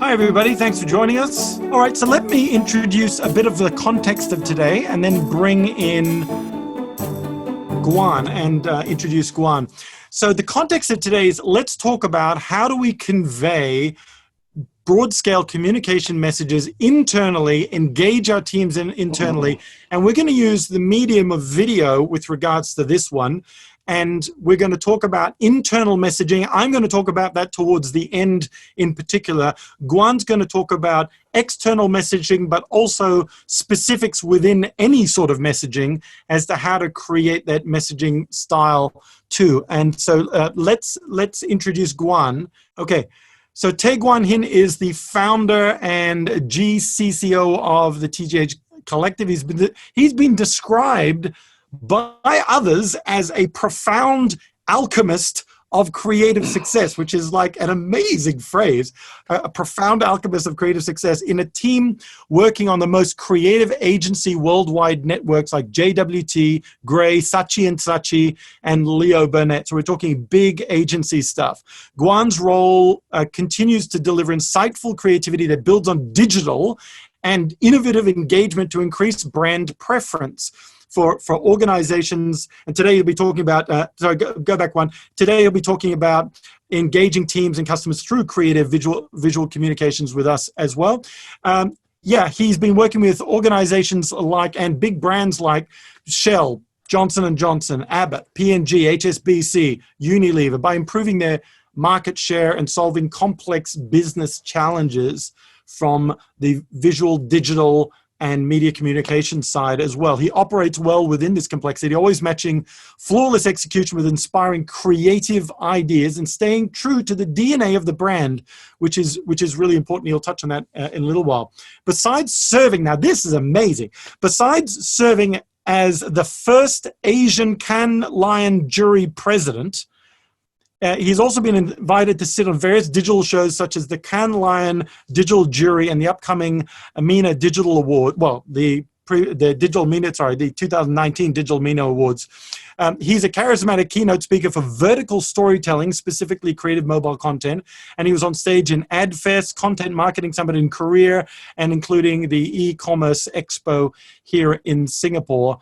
Hi, everybody. Thanks for joining us. All right, so let me introduce a bit of the context of today and then bring in Guan and introduce Guan. So the context of today is let's talk about how do we convey broad-scale communication messages internally, engage our teams internally, and we're going to use the medium of video with regards to this one. And we're going to talk about internal messaging. I'm going to talk about that towards the end in particular. Guan's going to talk about external messaging, but also specifics within any sort of messaging as to how to create that messaging style too. And so let's introduce Guan. Okay. So Tay Guan Hin is the founder and GCCO of the TGH Collective. He's been described by others as a profound alchemist of creative success, which is like an amazing phrase, a profound alchemist of creative success in a team working on the most creative agency worldwide networks like JWT, Gray, Saatchi & Saatchi, and Leo Burnett. So we're talking big agency stuff. Guan's role continues to deliver insightful creativity that builds on digital and innovative engagement to increase brand preference for organizations. And today you'll be talking about, go back one. Today you'll be talking about engaging teams and customers through creative visual communications with us as well. He's been working with organizations like, and big brands like Shell, Johnson & Johnson, Abbott, P&G, HSBC, Unilever, by improving their market share and solving complex business challenges from the visual, digital, and media communication side as well. He operates well within this complexity, always matching flawless execution with inspiring creative ideas and staying true to the DNA of the brand, which is really important. He'll touch on that in a little while. Besides serving, now this is amazing, besides serving as the first Asian Cannes Lion jury president, he's also been invited to sit on various digital shows such as the Cannes Lion Digital Jury and the upcoming MENA Digital Award. Well, the 2019 Digital MENA Awards. He's a charismatic keynote speaker for vertical storytelling, specifically creative mobile content. And he was on stage in AdFest, Content Marketing Summit in Korea, and including the e-commerce expo here in Singapore.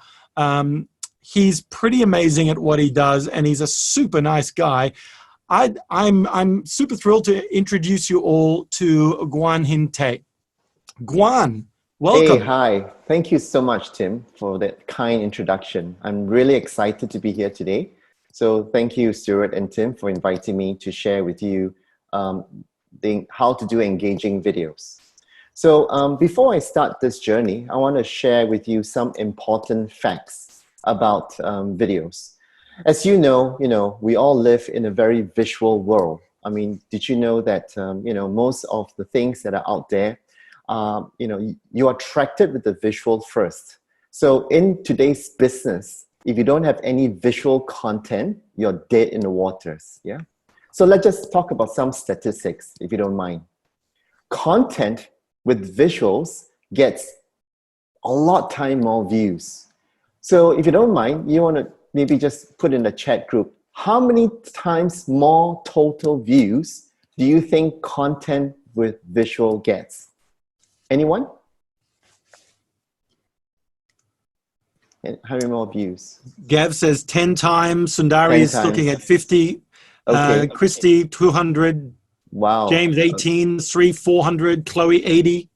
He's pretty amazing at what he does, and he's a super nice guy. I'm super thrilled to introduce you all to Guan Hin Tay. Guan, welcome. Hey, hi. Thank you so much, Tim, for that kind introduction. I'm really excited to be here today. So thank you, Stuart and Tim, for inviting me to share with you how to do engaging videos. So before I start this journey, I want to share with you some important facts about videos. As you know, we all live in a very visual world. I mean, did you know that, most of the things that are out there, you're attracted with the visual first. So in today's business, if you don't have any visual content, you're dead in the waters, yeah? So let's just talk about some statistics, if you don't mind. Content with visuals gets a lot more views. So if you don't mind, you want to maybe just put in the chat group, how many times more total views do you think content with visual gets? Anyone? And how many more views? Gav says 10 times. Sundari is looking at 50. Okay. Christy, 200. Wow. James, 18. Sri, 400. Chloe, 80.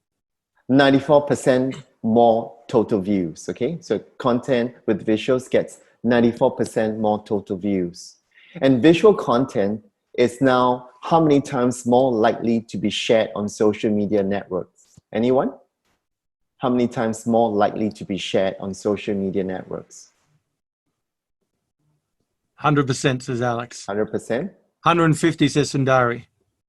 94% more total views, okay? So content with visuals gets 94% more total views. And visual content is now how many times more likely to be shared on social media networks? Anyone? How many times more likely to be shared on social media networks? 100% says Alex. 100%? 150 says Sundari.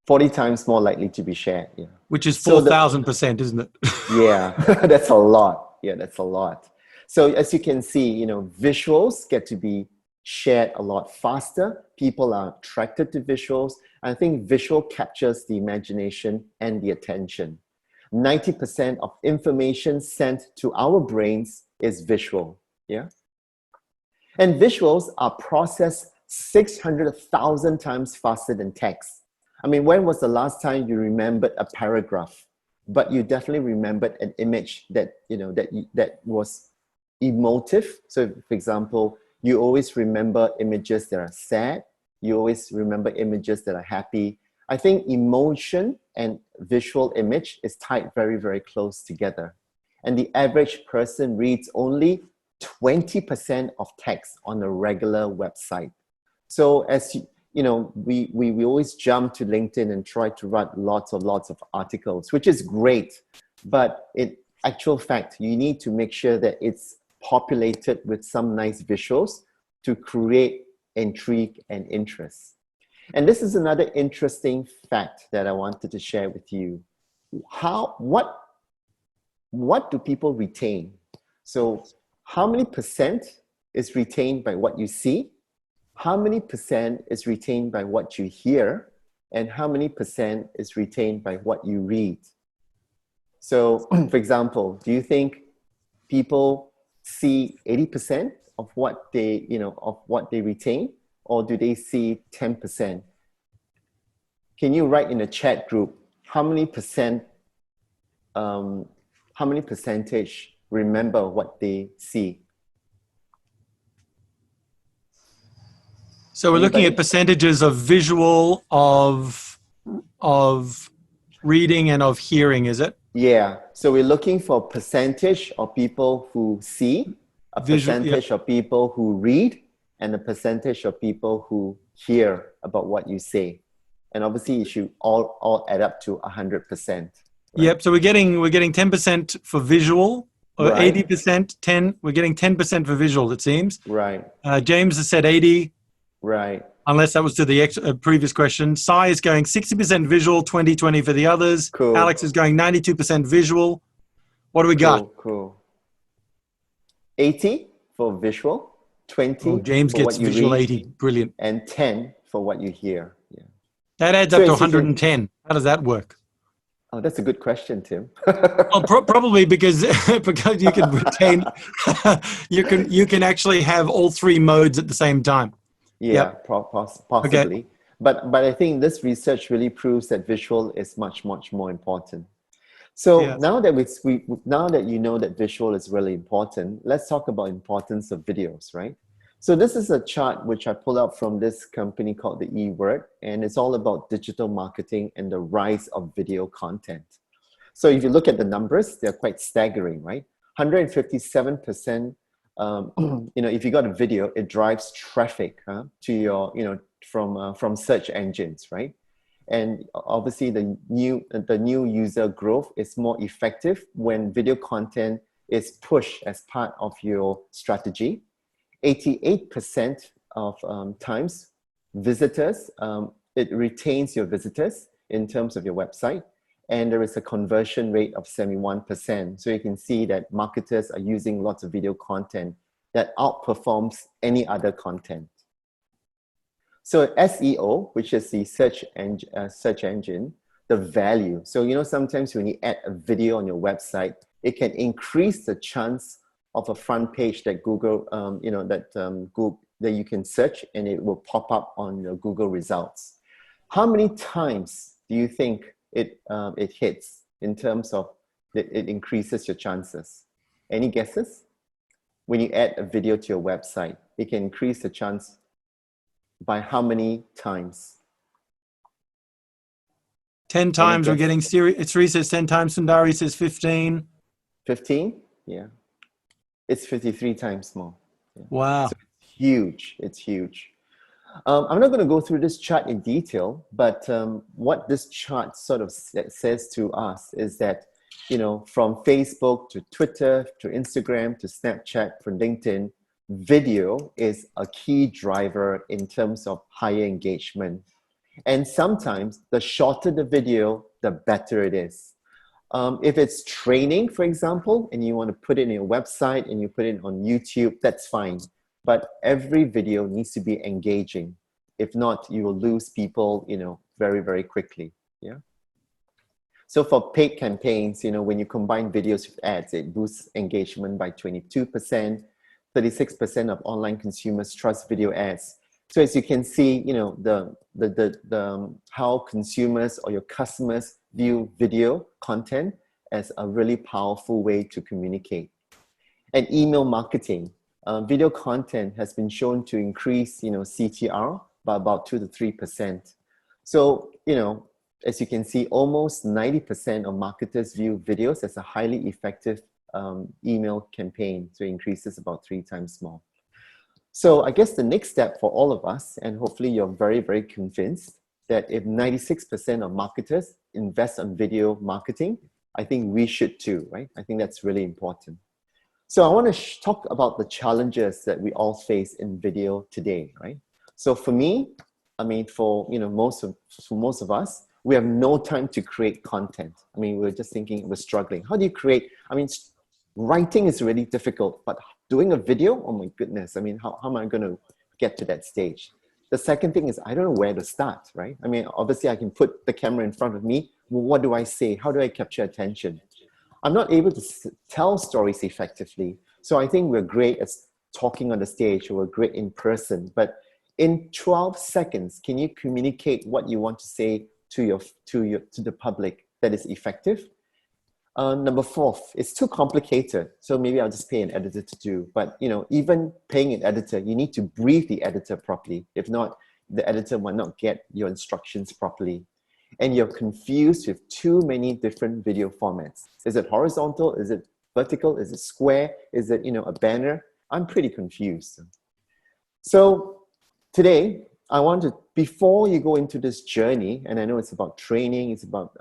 40 times more likely to be shared, yeah. Which is 4,000%, isn't it? Yeah, that's a lot. Yeah, that's a lot. So as you can see, visuals get to be shared a lot faster. People are attracted to visuals. I think visual captures the imagination and the attention. 90% of information sent to our brains is visual, yeah? And visuals are processed 600,000 times faster than text. I mean, when was the last time you remembered a paragraph, but you definitely remembered an image that, that was emotive? So for example, you always remember images that are sad. You always remember images that are happy. I think emotion and visual image is tied very, very close together. And the average person reads only 20% of text on a regular website. So as we always jump to LinkedIn and try to write lots of articles, which is great. But in actual fact, you need to make sure that it's populated with some nice visuals to create intrigue and interest. And this is another interesting fact that I wanted to share with you. What do people retain? So how many percent is retained by what you see? How many percent is retained by what you hear? And how many percent is retained by what you read? So for example, do you think people see 80% of what they, of what they retain, or do they see 10%? Can you write in a chat group how many percentage remember what they see? So we're looking at percentages of visual, of reading, and of hearing, is it? Yeah. So we're looking for percentage of people who see, a percentage of people who read, and a percentage of people who hear about what you say. And obviously it should all add up to 100%. Right? Yep. So we're getting 10% for visual, or right. 80%, 10. We're getting 10% for visual, it seems. Right. James has said 80. Right. Unless that was to the previous question. Sai is going 60% visual, 20 for the others. Cool. Alex is going 92% visual. What do we got? Cool. 80 for visual, 20 oh, James for gets what you visual read, 80. Brilliant. and 10 for what you hear. Yeah. That adds up to 110. How does that work? Oh, that's a good question, Tim. Well, probably because you can retain, you can actually have all three modes at the same time. Yeah, yep. possibly. Okay. But I think this research really proves that visual is much more important. So now that now that you know that visual is really important, let's talk about importance of videos, right? So this is a chart which I pulled out from this company called the eWord, and it's all about digital marketing and the rise of video content. So if you look at the numbers, they're quite staggering, right? 157%. If you got a video, it drives traffic to your, from search engines, right? And obviously the new user growth is more effective when video content is pushed as part of your strategy. 88% of times visitors, it retains your visitors in terms of your website. And there is a conversion rate of 71%. So you can see that marketers are using lots of video content that outperforms any other content. So SEO, which is the search engine, the value. So, sometimes when you add a video on your website, it can increase the chance of a front page that Google, that you can search and it will pop up on your Google results. How many times do you think it hits in terms of it increases your chances? Any guesses? When you add a video to your website, it can increase the chance by how many times? 10 times we're getting Sri says 10 times, Sundari says 15. 15? Yeah. It's 53 times more. Yeah. Wow. So it's huge. It's huge. I'm not going to go through this chart in detail, but what this chart sort of says to us is that, from Facebook to Twitter to Instagram to Snapchat to LinkedIn, video is a key driver in terms of higher engagement. And sometimes the shorter the video, the better it is. If it's training, for example, and you want to put it in your website and you put it on YouTube, that's fine. But every video needs to be engaging. If not, you will lose people, very, very quickly. Yeah. So for paid campaigns, when you combine videos with ads, it boosts engagement by 22%. 36% of online consumers trust video ads. So as you can see, you know, how consumers or your customers view video content as a really powerful way to communicate. And email marketing, video content has been shown to increase, you know, CTR by about 2 to 3%. So, you know, as you can see, almost 90% of marketers view videos as a highly effective email campaign. So it increases about 3 times more. So I guess the next step for all of us, and hopefully you're very, very convinced that if 96% of marketers invest on video marketing, I think we should too, right? I think that's really important. So I want to talk about the challenges that we all face in video today, right? So for me, I mean, for most of us, we have no time to create content. I mean, we're just thinking, we're struggling. How do you create? I mean, writing is really difficult, but doing a video, oh my goodness. I mean, how am I going to get to that stage? The second thing is, I don't know where to start, right? I mean, obviously I can put the camera in front of me. Well, what do I say? How do I capture attention? I'm not able to tell stories effectively. So I think we're great at talking on the stage, or we're great in person, but in 12 seconds, can you communicate what you want to say to the public that is effective? Number 4, it's too complicated. So maybe I'll just pay an editor to do. But you know, even paying an editor, you need to brief the editor properly. If not, the editor will not get your instructions properly. And you're confused with too many different video formats. Is it horizontal? Is it vertical? Is it square? Is it, you know, a banner? I'm pretty confused. So today, I want to, before you go into this journey, and I know it's about training, it's about,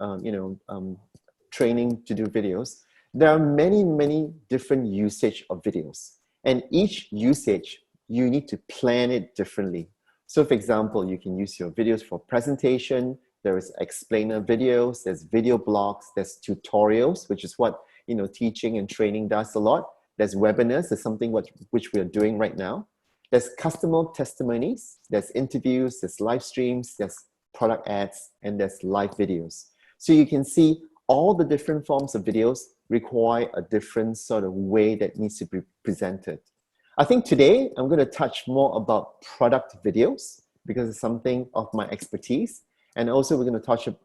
training to do videos, there are many, many different usage of videos. And each usage, you need to plan it differently. So for example, you can use your videos for presentation. There is explainer videos, there's video blogs, there's tutorials, which is what, you know, teaching and training does a lot. There's webinars, there's something which we are doing right now. There's customer testimonies, there's interviews, there's live streams, there's product ads, and there's live videos. So you can see all the different forms of videos require a different sort of way that needs to be presented. I think today I'm going to touch more about product videos because it's something of my expertise. And also we're going to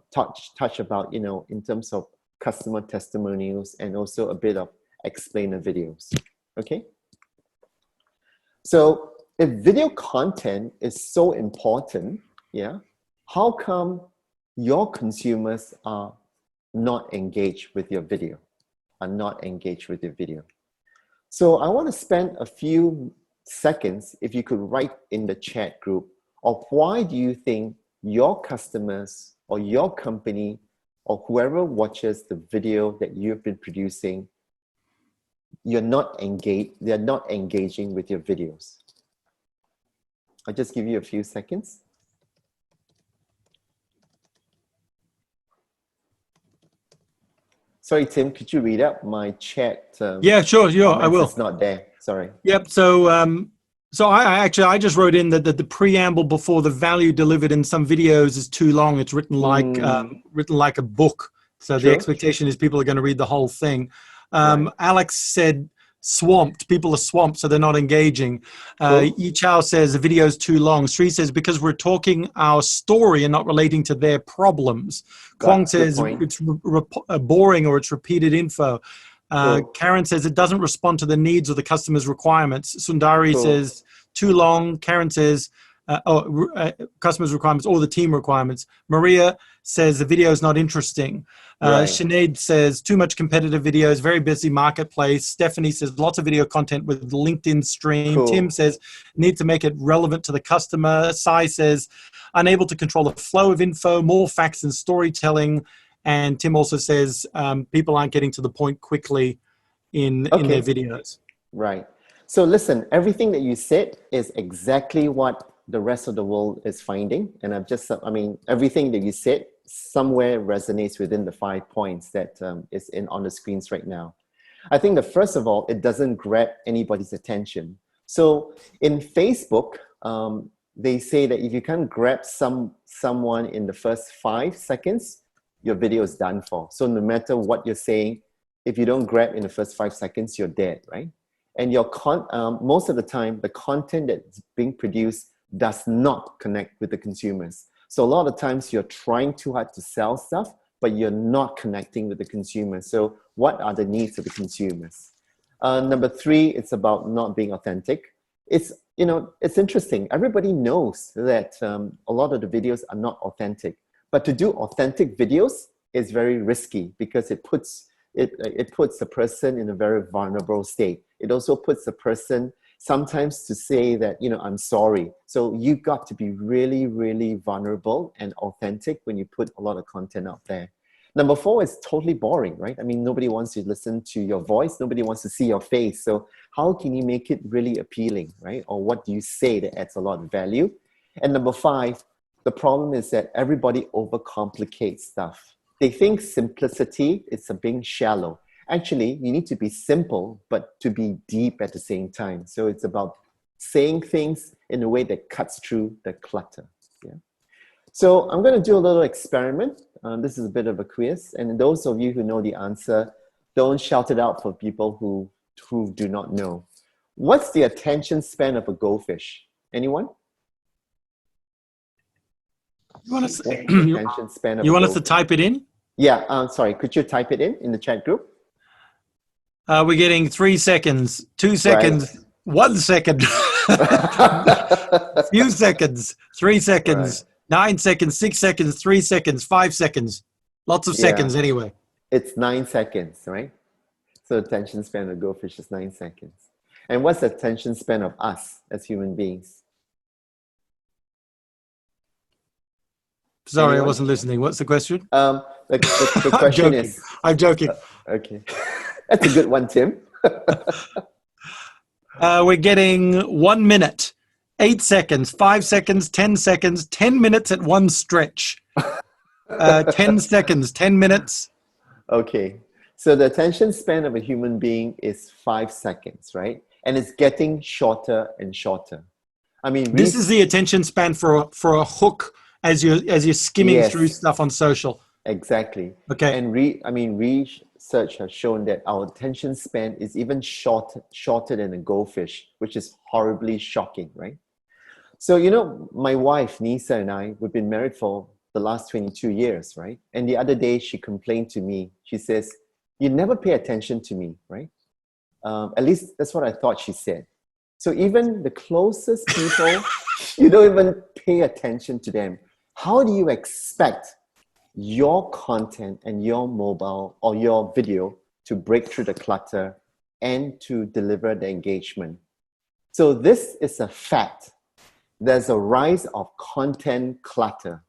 touch about, you know, in terms of customer testimonials and also a bit of explainer videos. Okay. So if video content is so important, yeah, how come your consumers are not engaged with your video, So I want to spend a few seconds, if you could write in the chat group, of why do you think your customers or your company or whoever watches the video that you've been producing, they're not engaging with your videos. I'll just give you a few seconds. Sorry, Tim, could you read up my chat? Yeah, sure, I will. It's not there, sorry. Yep, so I just wrote in that the preamble before the value delivered in some videos is too long. It's written like a book. So True. The expectation is people are going to read the whole thing. Right. Alex said swamped. People are swamped, so they're not engaging. Yi Chao says the video is too long. Sri says because we're talking our story and not relating to their problems. Kwong says it's boring or it's repeated info. Karen says it doesn't respond to the needs of the customer's requirements. Sundari says too long. Karen says customer's requirements or the team requirements. Maria says the video is not interesting. Sinead says too much competitive videos, very busy marketplace. Stephanie says lots of video content with LinkedIn stream. Tim says need to make it relevant to the customer. Sai says unable to control the flow of info, more facts and storytelling. And Tim also says people aren't getting to the point quickly in their videos. Right. So listen, everything that you said is exactly what the rest of the world is finding. And everything that you said somewhere resonates within the 5 points that is on the screens right now. I think that first of all, it doesn't grab anybody's attention. So in Facebook, they say that if you can't grab someone in the first 5 seconds, your video is done for. So no matter what you're saying, if you don't grab in the first 5 seconds, you're dead, right? And most of the time, the content that's being produced does not connect with the consumers. So a lot of times you're trying too hard to sell stuff, but you're not connecting with the consumers. So what are the needs of the consumers? Number three, it's about not being authentic. It's, it's interesting. Everybody knows that a lot of the videos are not authentic, but to do authentic videos is very risky because it puts the person in a very vulnerable state. It also puts the person sometimes to say that, I'm sorry. So you've got to be really, really vulnerable and authentic when you put a lot of content out there. Number four is totally boring, right? I mean, nobody wants to listen to your voice. Nobody wants to see your face. So how can you make it really appealing, right? Or what do you say that adds a lot of value? And number five, the problem is that everybody overcomplicates stuff. They think simplicity is being shallow. Actually, you need to be simple, but to be deep at the same time. So it's about saying things in a way that cuts through the clutter. Yeah. So I'm going to do a little experiment. This is a bit of a quiz. And those of you who know the answer, don't shout it out for people who do not know. What's the attention span of a goldfish? Anyone? You want us, attention span of you a want us to goldfish? type it in? Yeah, sorry. Could you type it in the chat group? We're getting 3 seconds, 2 seconds, Right. 1 second, few seconds, 3 seconds, Right. 9 seconds, 6 seconds, 3 seconds, 5 seconds. Lots of seconds anyway. It's 9 seconds, right? So attention span of a goldfish is 9 seconds. And what's the attention span of us as human beings? Sorry, Anyone? I wasn't listening. What's the question? The question is... I'm joking. Okay. That's a good one, Tim. We're getting 1 minute, 8 seconds, 5 seconds, 10 seconds, 10 minutes at one stretch. 10 seconds, 10 minutes. Okay. So the attention span of a human being is 5 seconds, right? And it's getting shorter and shorter. I mean, this is the attention span for a hook as you're skimming through stuff on social. Exactly. Okay. And research has shown that our attention span is even shorter than a goldfish, which is horribly shocking, right? So, my wife, Nisa, and I, we've been married for the last 22 years, right? And the other day she complained to me. She says, you never pay attention to me, right? At least that's what I thought she said. So even the closest people, you don't even pay attention to them. How do you expect your content and your mobile or your video to break through the clutter and to deliver the engagement? So this is a fact. There's a rise of content clutter.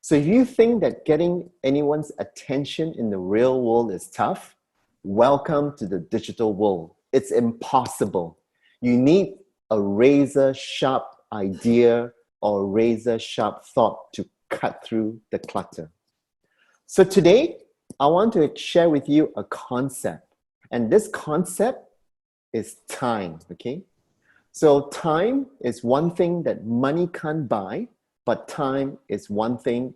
So if you think that getting anyone's attention in the real world is tough, welcome to the digital world. It's impossible. You need a razor sharp idea or a razor sharp thought to cut through the clutter. So today, I want to share with you a concept. And this concept is time, okay? So time is one thing that money can't buy, but time is one thing,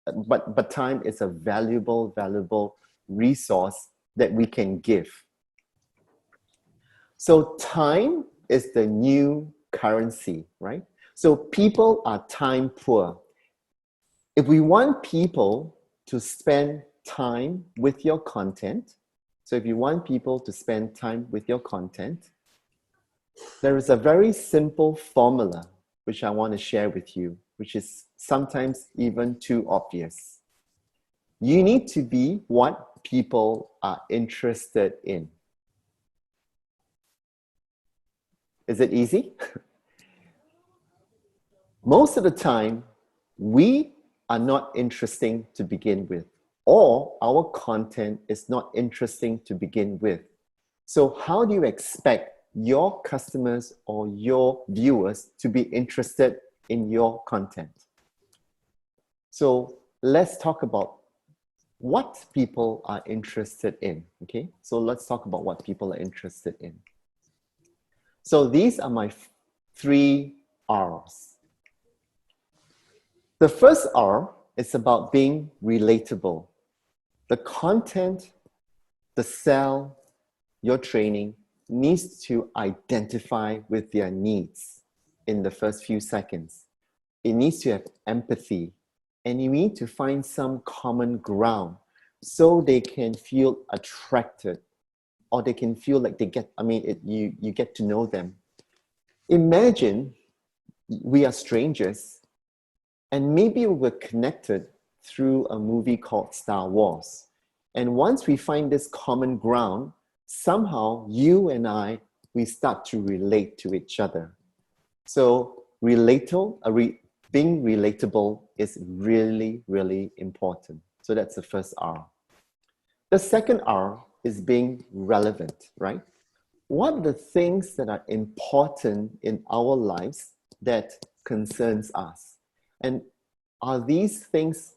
but time is a valuable resource that we can give. So time is the new currency, right? So people are time poor. If we want people to spend time with your content, so if you want people to spend time with your content, there is a very simple formula which I want to share with you, which is sometimes even too obvious. You need to be what people are interested in. Is it easy? Most of the time, we are not interesting to begin with, or our content is not interesting to begin with. So how do you expect your customers or your viewers to be interested in your content? So let's talk about what people are interested in, okay? So let's talk about what people are interested in. So these are my 3 R's. The first R is about being relatable. The content, the sell, your training needs to identify with their needs. in the first few seconds. It needs to have empathy, and you need to find some common ground so they can feel attracted, or they can feel like they get, you get to know them. Imagine we are strangers, and maybe we're connected through a movie called Star Wars. And once we find this common ground, somehow you and I, we start to relate to each other. So being relatable is really, really important. So that's the first R. The second R is being relevant, right? What are the things that are important in our lives that concerns us? And are these things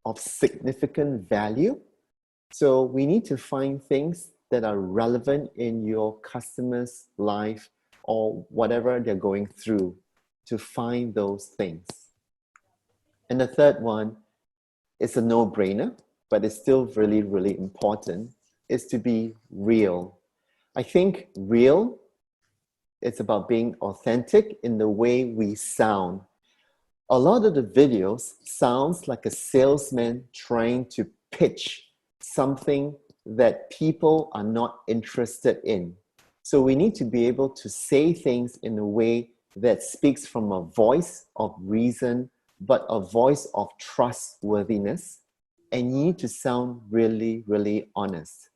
of significant value? So we need to find things that are relevant in your customer's life or whatever they're going through, to find those things. And the third one is a no-brainer, but it's still really, really important, is to be real. I think real, it's about being authentic in the way we sound. A lot of the videos sounds like a salesman trying to pitch something that people are not interested in. So we need to be able to say things in a way that speaks from a voice of reason, but a voice of trustworthiness. And you need to sound really, really honest.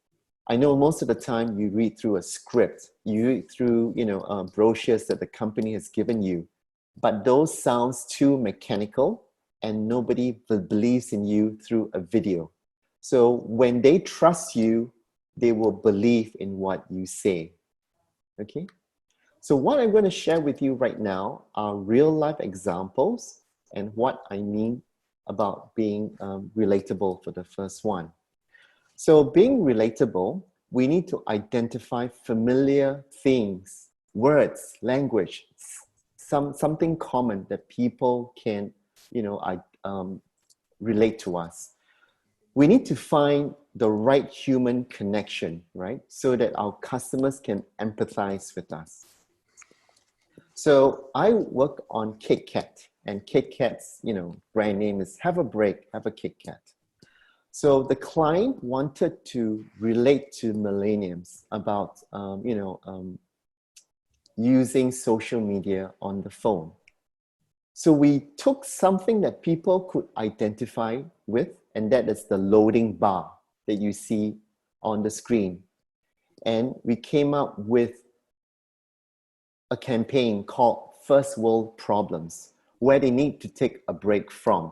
I know most of the time you read through a script, you read through brochures that the company has given you, but those sounds too mechanical and nobody believes in you through a video. So when they trust you, they will believe in what you say. Okay? So what I'm going to share with you right now are real life examples and what I mean about being relatable for the first one. So being relatable, we need to identify familiar things, words, language, something common that people can, relate to us. We need to find the right human connection, right? So that our customers can empathize with us. So I work on KitKat, and KitKat's, brand name is Have a Break, Have a KitKat. So the client wanted to relate to millennials about, using social media on the phone. So we took something that people could identify with, and that is the loading bar that you see on the screen. And we came up with a campaign called First World Problems, where they need to take a break from.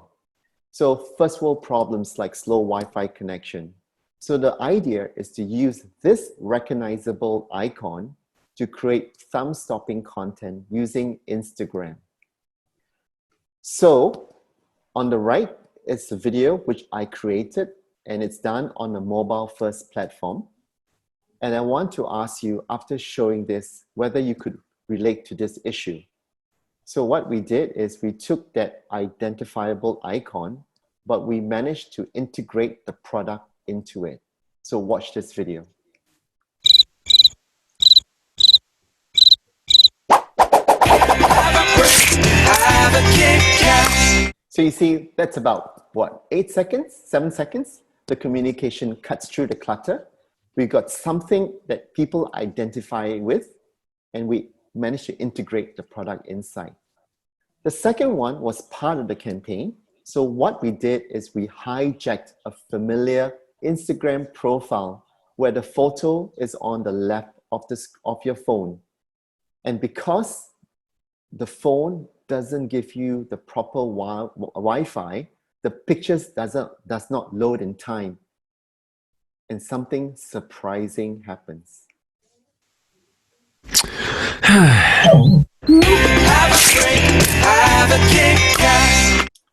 So first world problems like slow Wi-Fi connection. So the idea is to use this recognizable icon to create thumb-stopping content using Instagram. So on the right is a video which I created, and it's done on a mobile-first platform. And I want to ask you, after showing this, whether you could relate to this issue. So what we did is we took that identifiable icon, but we managed to integrate the product into it. So watch this video. So you see, that's about what, 8 seconds, 7 seconds? The communication cuts through the clutter. We got something that people identify with, and we managed to integrate the product inside. The second one was part of the campaign. So what we did is we hijacked a familiar Instagram profile where the photo is on the left of your phone. And because the phone doesn't give you the proper Wi-Fi, the pictures does not load in time. And something surprising happens.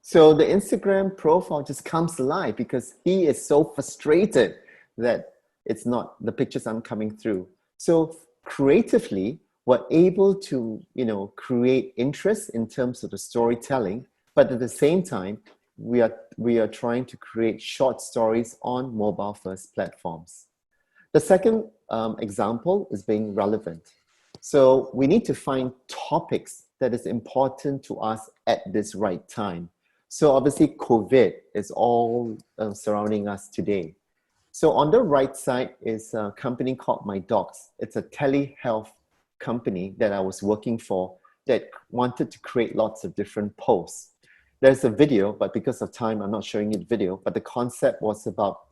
So the Instagram profile just comes alive because he is so frustrated that the pictures aren't coming through. So creatively, we're able to, create interest in terms of the storytelling, but at the same time, we are trying to create short stories on mobile-first platforms. The second example is being relevant. So we need to find topics that is important to us at this right time. So obviously COVID is all surrounding us today. So on the right side is a company called My Docs. It's a telehealth company that I was working for that wanted to create lots of different posts. There's a video, but because of time, I'm not showing you the video, but the concept was about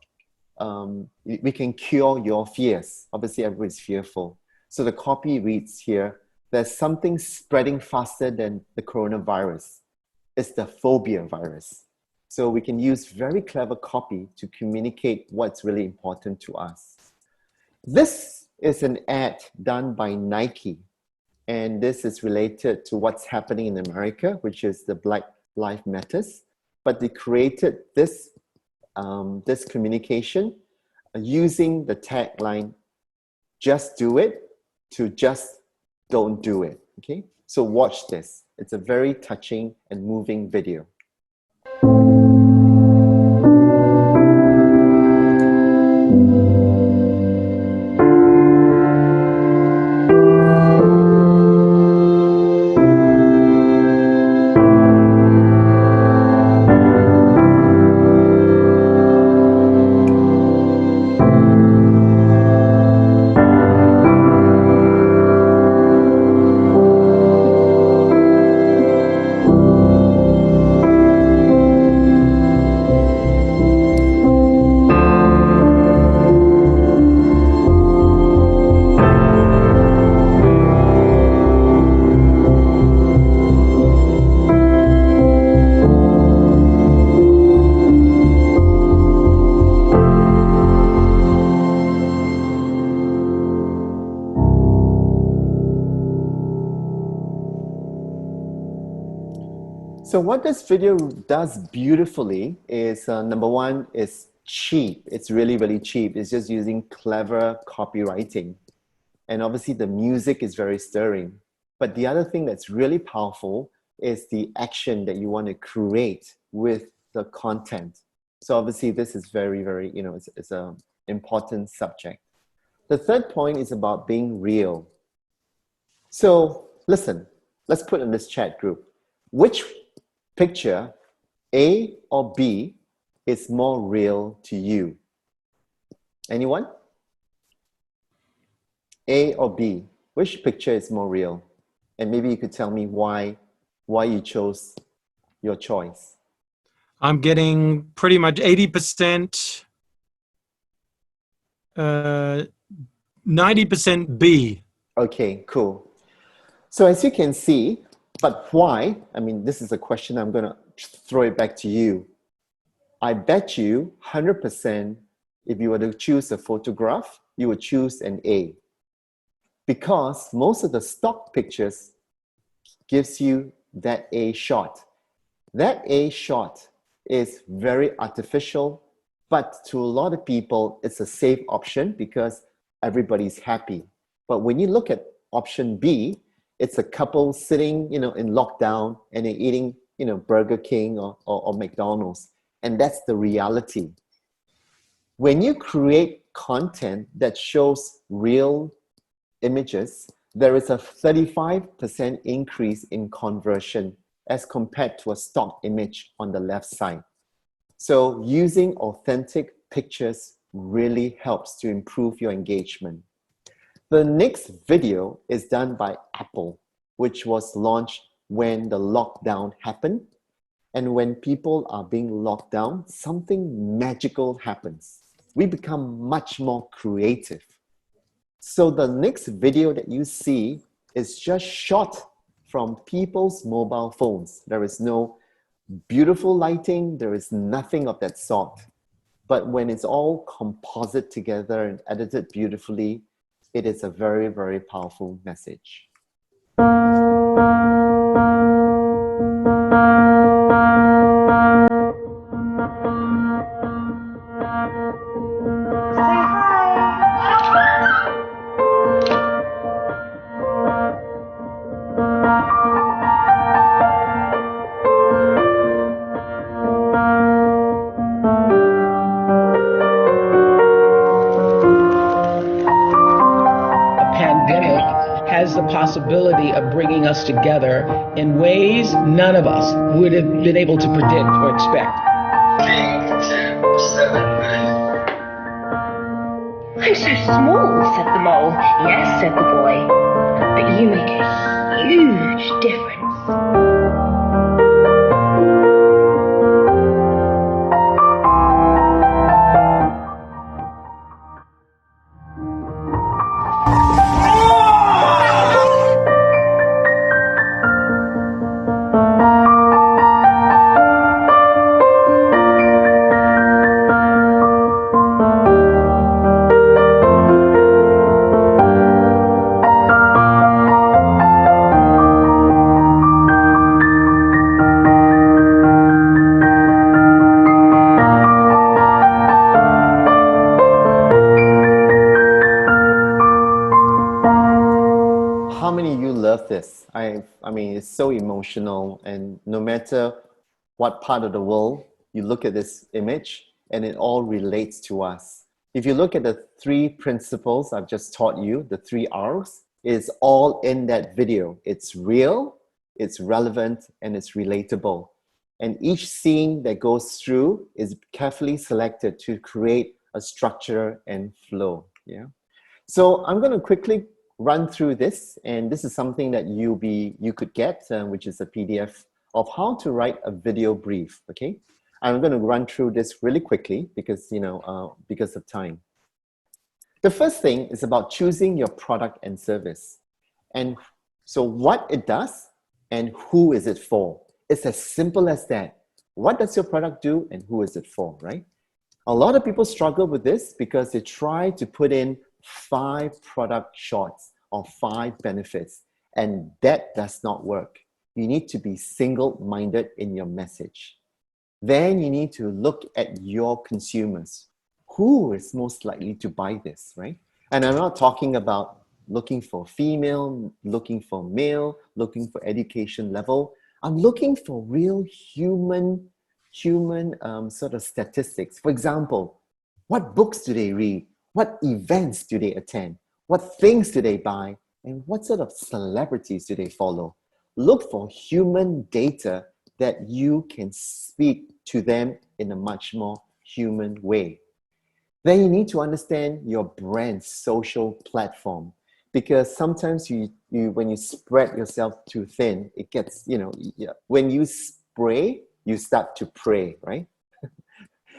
we can cure your fears. Obviously, everybody's fearful. So the copy reads here, there's something spreading faster than the coronavirus. It's the phobia virus. So we can use very clever copy to communicate what's really important to us. This is an ad done by Nike. And this is related to what's happening in America, which is the Black Lives Matters. But they created this, this communication using the tagline, just do it, to just don't do it. Okay, so watch this. It's a very touching and moving video. So what this video does beautifully is, number one, is cheap. It's really, really cheap. It's just using clever copywriting. And obviously the music is very stirring. But the other thing that's really powerful is the action that you want to create with the content. So obviously this is very, very, it's an important subject. The third point is about being real. So listen, let's put in this chat group. Which picture, A or B, is more real to you? Anyone? A or B? Which picture is more real? And maybe you could tell me why you chose your choice. I'm getting pretty much 80%, 90% B. Okay, cool. So as you can see, but why? I mean, this is a question I'm going to throw it back to you. I bet you 100% if you were to choose a photograph, you would choose an A. Because most of the stock pictures gives you that A shot. That A shot is very artificial, but to a lot of people, it's a safe option because everybody's happy. But when you look at option B, it's a couple sitting, in lockdown and they're eating, Burger King or McDonald's. And that's the reality. When you create content that shows real images, there is a 35% increase in conversion as compared to a stock image on the left side. So using authentic pictures really helps to improve your engagement. The next video is done by Apple, which was launched when the lockdown happened. And when people are being locked down, something magical happens. We become much more creative. So the next video that you see is just shot from people's mobile phones. There is no beautiful lighting. There is nothing of that sort. But when it's all composite together and edited beautifully, it is a very, very powerful message. Has the possibility possibility of bringing us together in ways none of us would have been able to predict or expect. I'm so small, said the mole. Yes, said the boy, but you make a huge difference. How many of you love this? I mean, it's so emotional, and no matter what part of the world you look at this image, and it all relates to us. If you look at the 3 principles I've just taught you, the 3 R's, it's all in that video. It's real, it's relevant, and it's relatable. And each scene that goes through is carefully selected to create a structure and flow. Yeah. So I'm going to quickly run through this, and this is something that you could get, which is a PDF of how to write a video brief. Okay, I'm going to run through this really quickly because because of time. The first thing is about choosing your product and service, and so what it does and who is it for. It's as simple as that. What does your product do and who is it for, right? A lot of people struggle with this because they try to put in 5 product shots or 5 benefits, and that does not work. You need to be single-minded in your message. Then you need to look at your consumers. Who is most likely to buy this, right? And I'm not talking about looking for female, looking for male, looking for education level. I'm looking for real human sort of statistics. For example, what books do they read? What events do they attend? What things do they buy? And what sort of celebrities do they follow? Look for human data that you can speak to them in a much more human way. Then you need to understand your brand's social platform, because sometimes when you spread yourself too thin, it gets, when you spray, you start to pray, right?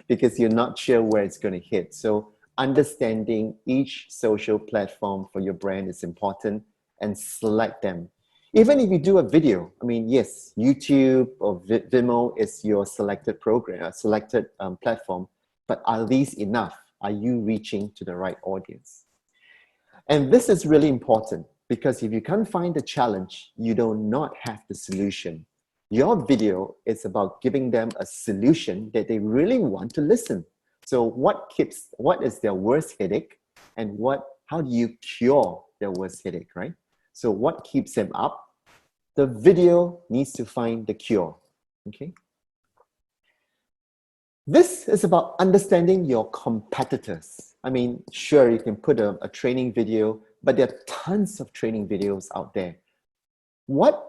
Because you're not sure where it's going to hit. So understanding each social platform for your brand is important, and select them. Even if you do a video, I mean, yes, YouTube or Vimeo is your selected program, selected platform, but are these enough? Are you reaching to the right audience? And this is really important, because if you can't find the challenge, you do not have the solution. Your video is about giving them a solution that they really want to listen. So what is their worst headache, and how do you cure their worst headache, right? So what keeps them up? The video needs to find the cure, okay? This is about understanding your competitors. I mean, sure, you can put a training video, but there are tons of training videos out there. What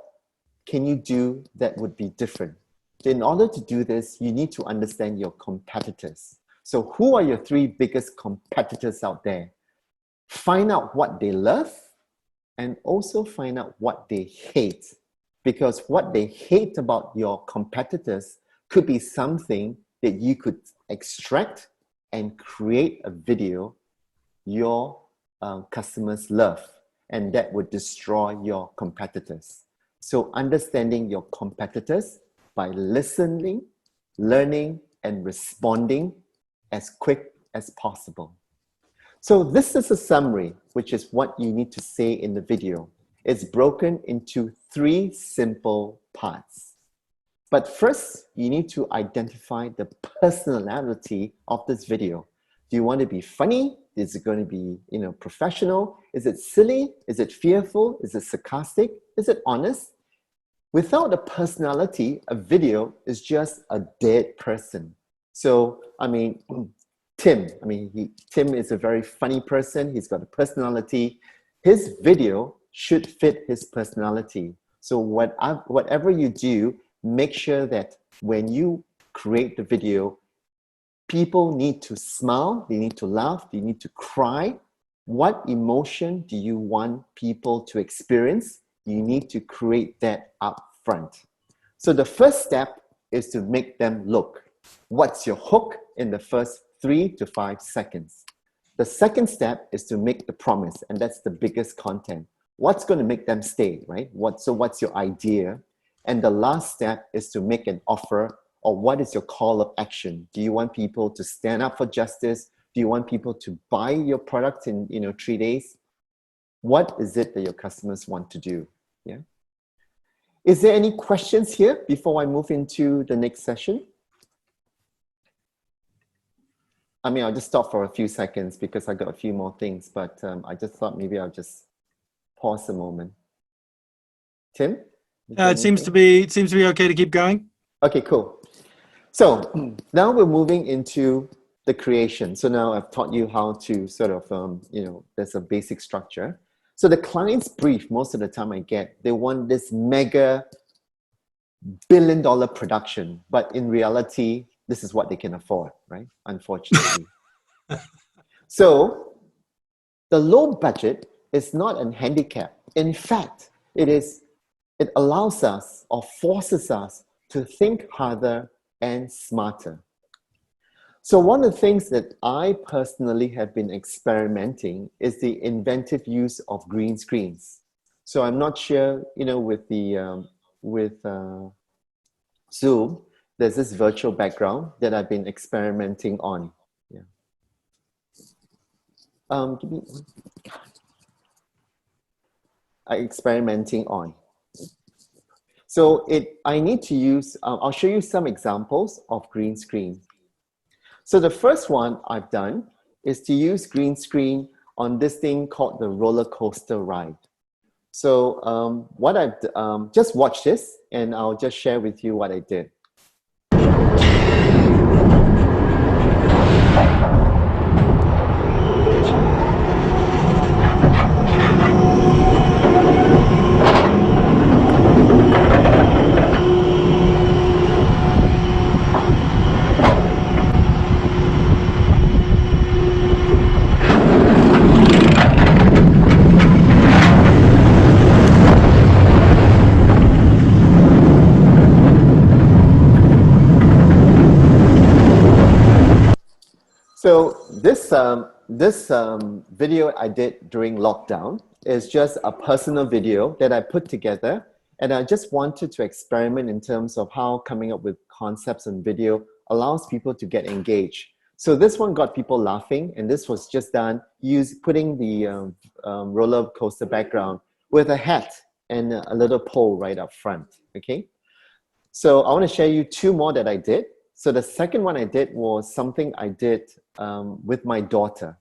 can you do that would be different? In order to do this, you need to understand your competitors. So who are your 3 biggest competitors out there? Find out what they love, and also find out what they hate. Because what they hate about your competitors could be something that you could extract and create a video your customers love, and that would destroy your competitors. So understanding your competitors by listening, learning, and responding as quick as possible. So this is a summary, which is what you need to say in the video. It's broken into 3 simple parts. But first, you need to identify the personality of this video. Do you want to be funny? Is it going to be, professional? Is it silly? Is it fearful? Is it sarcastic? Is it honest? Without a personality, a video is just a dead person. So, I mean, Tim is a very funny person. He's got a personality. His video should fit his personality. So whatever you do, make sure that when you create the video, people need to smile, they need to laugh, they need to cry. What emotion do you want people to experience? You need to create that up front. So the first step is to make them look. What's your hook in the first 3 to 5 seconds? The second step is to make the promise, and that's the biggest content. What's going to make them stay, right? So what's your idea? And the last step is to make an offer, or what is your call of action? Do you want people to stand up for justice? Do you want people to buy your product in 3 days? What is it that your customers want to do? Yeah. Is there any questions here before I move into the next session? I mean, I'll just stop for a few seconds because I got a few more things, but I just thought maybe I'll just pause a moment. Tim? It seems to be okay to keep going. Okay, cool. So now we're moving into the creation. So now I've taught you how to sort of, there's a basic structure. So the client's brief, most of the time I get, they want this mega billion-dollar production, but in reality, this is what they can afford, right? Unfortunately. So the low budget is not a handicap. In fact, it allows us or forces us to think harder and smarter. So one of the things that I personally have been experimenting is the inventive use of green screens. So I'm not sure, with the Zoom, there's this virtual background that I've been experimenting on. Yeah. Give me experimenting on. So I need to use, I'll show you some examples of green screen. So the first one I've done is to use green screen on this thing called the roller coaster ride. So what I've just watch this and I'll just share with you what I did. So this video I did during lockdown is just a personal video that I put together, and I just wanted to experiment in terms of how coming up with concepts and video allows people to get engaged. So this one got people laughing, and this was just done putting the roller coaster background with a hat and a little pole right up front. Okay, so I want to share you 2 more that I did. So the second one I did was something I did with my daughter.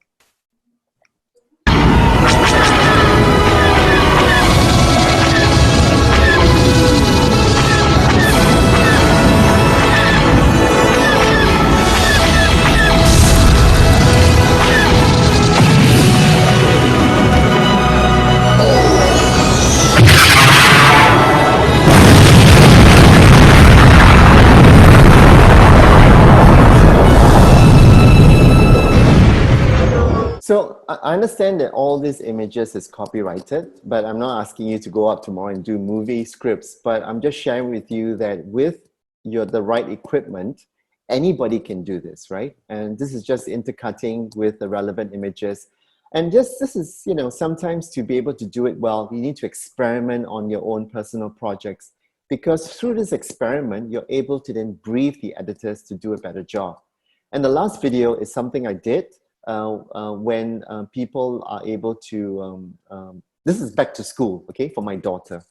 So I understand that all these images is copyrighted, but I'm not asking you to go up tomorrow and do movie scripts, but I'm just sharing with you that with the right equipment, anybody can do this, right? And this is just intercutting with the relevant images. And this is, sometimes to be able to do it well, you need to experiment on your own personal projects, because through this experiment, you're able to then brief the editors to do a better job. And the last video is something I did when people are able to, this is back to school, okay, for my daughter.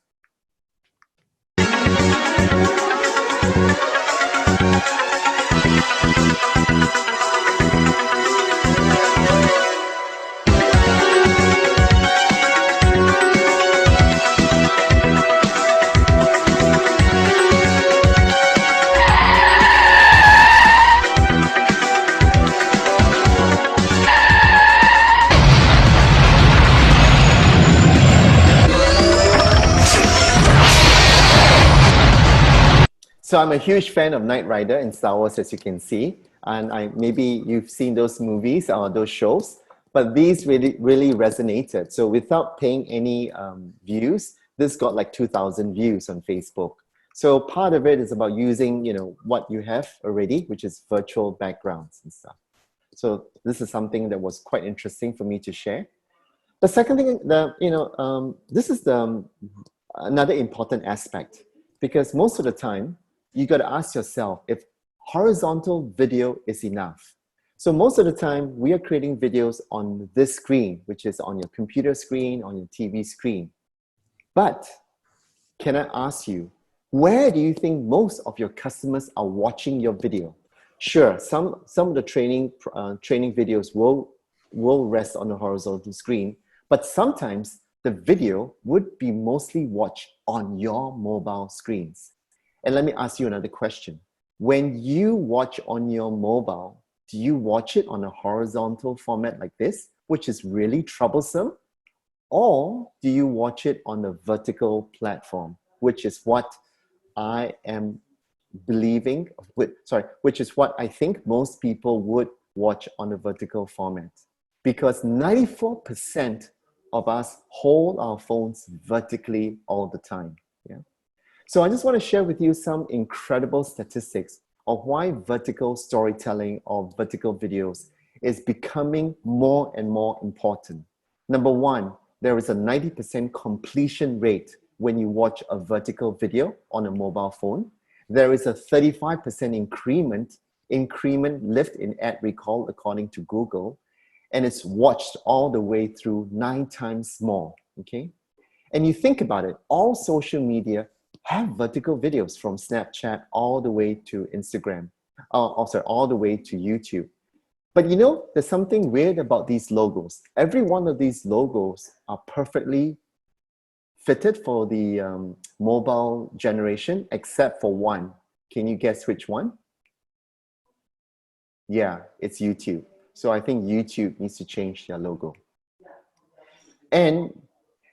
So I'm a huge fan of Knight Rider and Star Wars, as you can see. And maybe you've seen those movies or those shows, but these really resonated. So without paying any views, this got like 2,000 views on Facebook. So part of it is about using, what you have already, which is virtual backgrounds and stuff. So this is something that was quite interesting for me to share. The second thing, this is another important aspect, because most of the time, you got to ask yourself if horizontal video is enough. So most of the time, we are creating videos on this screen, which is on your computer screen, on your TV screen. But can I ask you, where do you think most of your customers are watching your video? Sure, some of the training videos will rest on a horizontal screen, but sometimes the video would be mostly watched on your mobile screens. And let me ask you another question. When you watch on your mobile, do you watch it on a horizontal format like this, which is really troublesome? Or do you watch it on a vertical platform, which is what I am believing, which is what I think most people would watch on a vertical format? Because 94% of us hold our phones vertically all the time. Yeah. So I just want to share with you some incredible statistics of why vertical storytelling or vertical videos is becoming more and more important. Number one, there is a 90% completion rate when you watch a vertical video on a mobile phone. There is a 35% increment lift in ad recall according to Google, and it's watched all the way through 9 times more, okay? And you think about it, all social media have vertical videos from Snapchat all the way to Instagram, all the way to YouTube. But there's something weird about these logos. Every one of these logos are perfectly fitted for the mobile generation, except for one. Can you guess which one? Yeah, it's YouTube. So I think YouTube needs to change their logo. And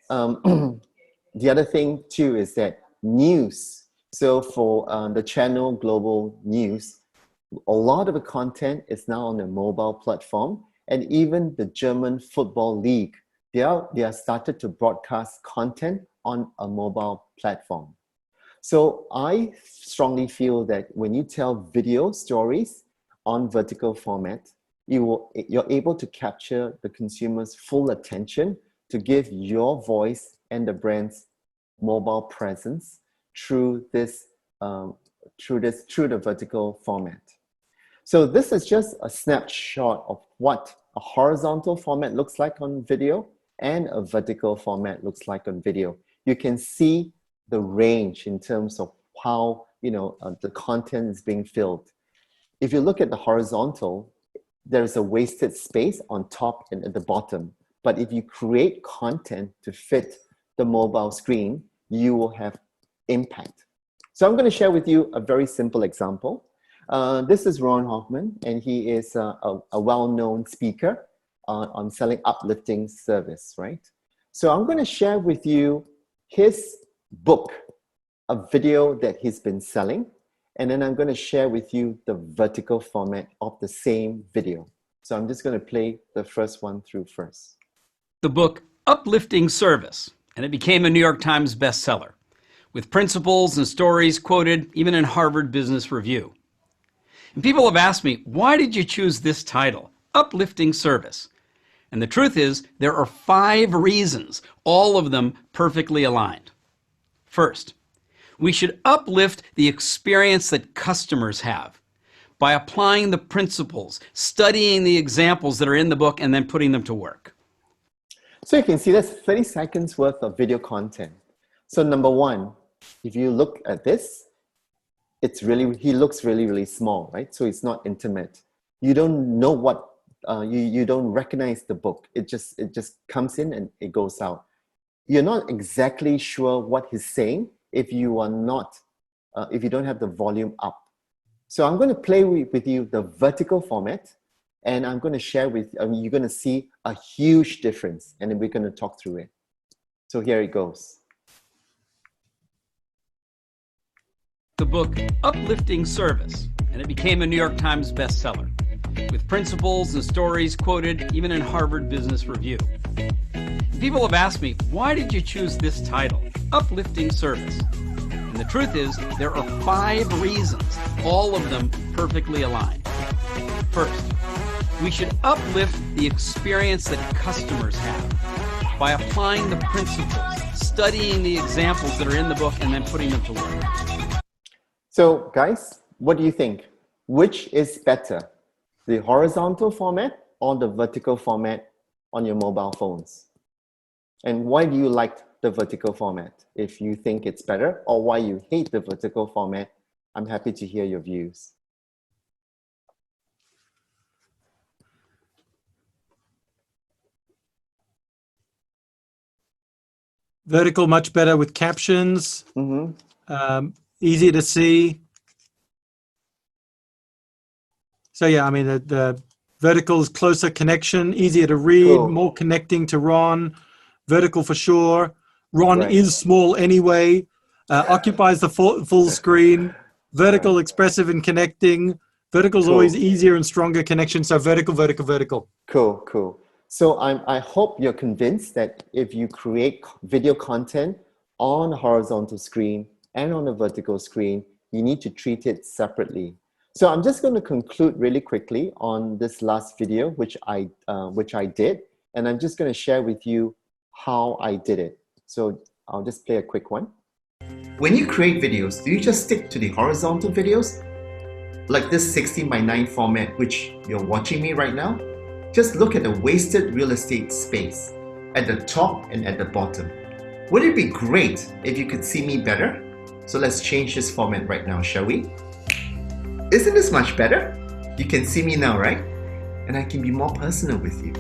the other thing too is that news. So for the channel Global News, a lot of the content is now on a mobile platform, and even the German Football League, they are started to broadcast content on a mobile platform. So I strongly feel that when you tell video stories on vertical format, you're able to capture the consumer's full attention to give your voice and the brand's mobile presence through the vertical format. So this is just a snapshot of what a horizontal format looks like on video and a vertical format looks like on video. You can see the range in terms of how the content is being filled. If you look at the horizontal, there's a wasted space on top and at the bottom. But if you create content to fit the mobile screen, you will have impact. So I'm going to share with you a very simple example. This is Ron Hoffman, and he is a well-known speaker on selling uplifting service, right? So I'm going to share with you his book, a video that he's been selling, and then I'm going to share with you the vertical format of the same video. So I'm just going to play the first one through first. The book Uplifting Service, and it became a New York Times bestseller, with principles and stories quoted even in Harvard Business Review. And people have asked me, why did you choose this title, Uplifting Service? And the truth is, there are 5 reasons, all of them perfectly aligned. First, we should uplift the experience that customers have by applying the principles, studying the examples that are in the book, and then putting them to work. So you can see that's 30 seconds worth of video content. So number one, if you look at this, he looks really small, right? So it's not intimate. You don't know what, you don't recognize the book. It just comes in and it goes out. You're not exactly sure what he's saying if you are not, if you don't have the volume up. So I'm going to play with you the vertical format, and I'm going to share with you, you're going to see a huge difference, and then we're going to talk through it. So here it goes. the book Uplifting Service, and it became a New York Times bestseller, with principles and stories quoted even in Harvard Business Review. People have asked me, why did you choose this title, Uplifting Service? And the truth is, there are 5 reasons, all of them perfectly aligned. First, we should uplift the experience that customers have by applying the principles, studying the examples that are in the book, and then putting them to work. So guys, what do you think? Which is better, the horizontal format or the vertical format on your mobile phones? And why do you like the vertical format? If you think it's better, or why you hate the vertical format, I'm happy to hear your views. Vertical, much better with captions. Easy to see. So yeah, I mean, the vertical is closer connection, easier to read, Cool. more connecting to Ron. Vertical for sure. Ron Right. is small anyway, occupies the full screen. Vertical, expressive and connecting. Vertical is always Cool. easier and stronger connection. So vertical, vertical, vertical. Cool, cool. So I hope you're convinced that if you create video content on a horizontal screen and on a vertical screen, you need to treat it separately. So I'm just going to conclude really quickly on this last video, which I did, and I'm just going to share with you how I did it. So I'll just play a quick one. When you create videos, do you just stick to the horizontal videos? Like this 16:9 format, which you're watching me right now? Just look at the wasted real estate space at the top and at the bottom. Would it be great if you could see me better? So let's change this format right now, shall we? Isn't this much better? You can see me now, right? And I can be more personal with you.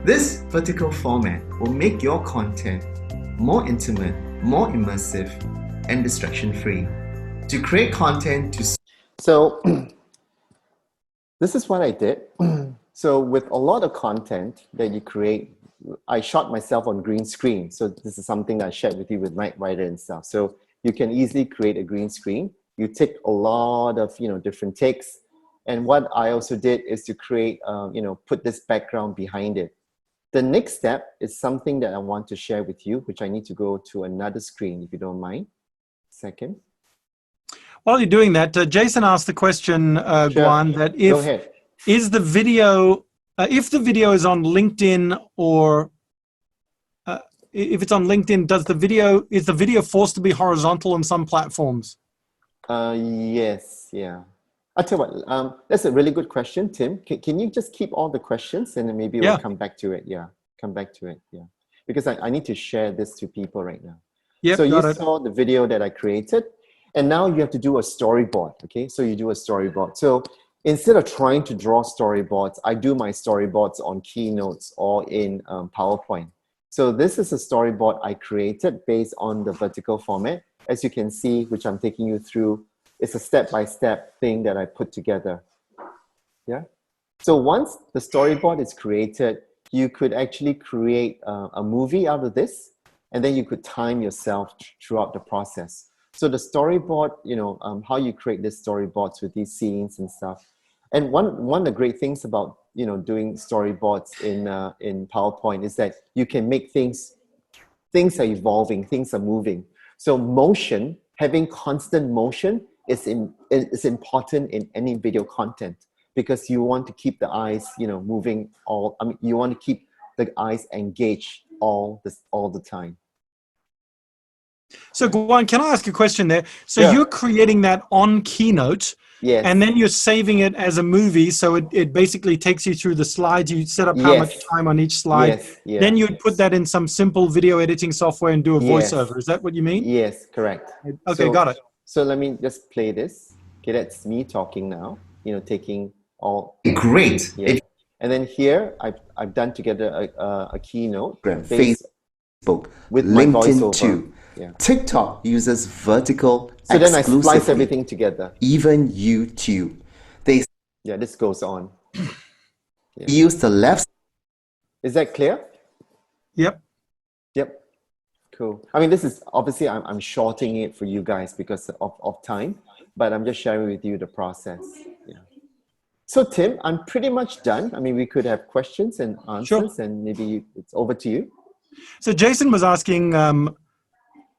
This vertical format will make your content more intimate, more immersive, and distraction-free. To create content to... So, this is what I did. So with a lot of content that you create, I shot myself on green screen. So this is something that I shared with you with Night Rider and stuff. So you can easily create a green screen. You take a lot of different takes. And what I also did is to create, put this background behind it. The next step is something that I want to share with you, which I need to go to another screen, if you don't mind. Second. While you're doing that, Jason asked the question, Sure. Guan, that Go ahead. if the video is on LinkedIn, or if it's on LinkedIn, is the video forced to be horizontal on some platforms? Yes, yeah. I'll tell you what, that's a really good question, Tim. Can you just keep all the questions and then maybe we'll come back to it? Yeah, come back to it, yeah. Because I need to share this to people right now. Yep, so you got it. saw the video that I created, and now you have to do a storyboard, okay? So you do a storyboard. So instead of trying to draw storyboards, I do my storyboards on Keynotes or in PowerPoint. So this is a storyboard I created based on the vertical format. As you can see, which I'm taking you through, it's a step-by-step thing that I put together. Yeah. So once the storyboard is created, you could actually create a movie out of this, and then you could time yourself throughout the process. So the storyboard, how you create these storyboards with these scenes and stuff. And one of the great things about doing storyboards in PowerPoint is that you can make things are evolving, things are moving. So motion, having constant motion is important in any video content, because you want to keep the eyes, moving you want to keep the eyes engaged all the time. So Guan, can I ask a question there? So Yeah. you're creating that on Keynote, Yes. and then you're saving it as a movie, so it basically takes you through the slides. You set up how Yes. much time on each slide. Yes. Yeah. Then you'd put that in some simple video editing software and do a Yes. voiceover. Is that what you mean? Yes, correct. Okay, got it. So let me just play this. Okay, that's me talking now, taking all... Great. Yeah. And then here, I've done together a keynote. Facebook, with my LinkedIn voiceover. too. Yeah. TikTok uses vertical So then I splice exclusively. everything together. Even YouTube. They Yeah, this goes on. use the left. Is that clear? Yep. Yep. Cool. I mean, this is obviously I'm shorting it for you guys because of time. but I'm just sharing with you the process. Yeah. So Tim, I'm pretty much done. I mean, we could have questions and answers, and maybe it's over to you. So Jason was asking,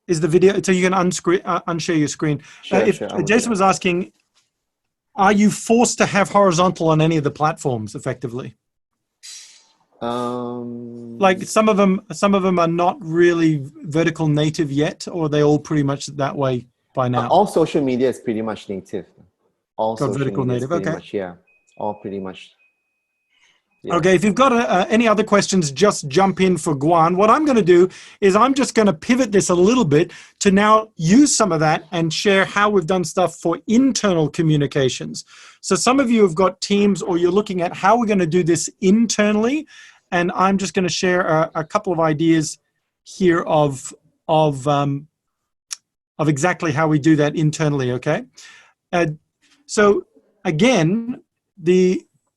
is the video, so you can unshare your screen. Sure, Jason was asking, are you forced to have horizontal on any of the platforms effectively? Like some of them are not really vertical native yet, or are they all pretty much that way by now? All social media is pretty much native. All social vertical media native, is pretty okay. much, yeah, all pretty much. Yeah. Okay, if you've got any other questions, just jump in for Guan. What I'm going to do is I'm just going to pivot this a little bit to now use some of that and share how we've done stuff for internal communications. So some of you have got teams, or you're looking at how we're going to do this internally, and I'm just going to share a couple of ideas here of exactly how we do that internally. Okay, so again,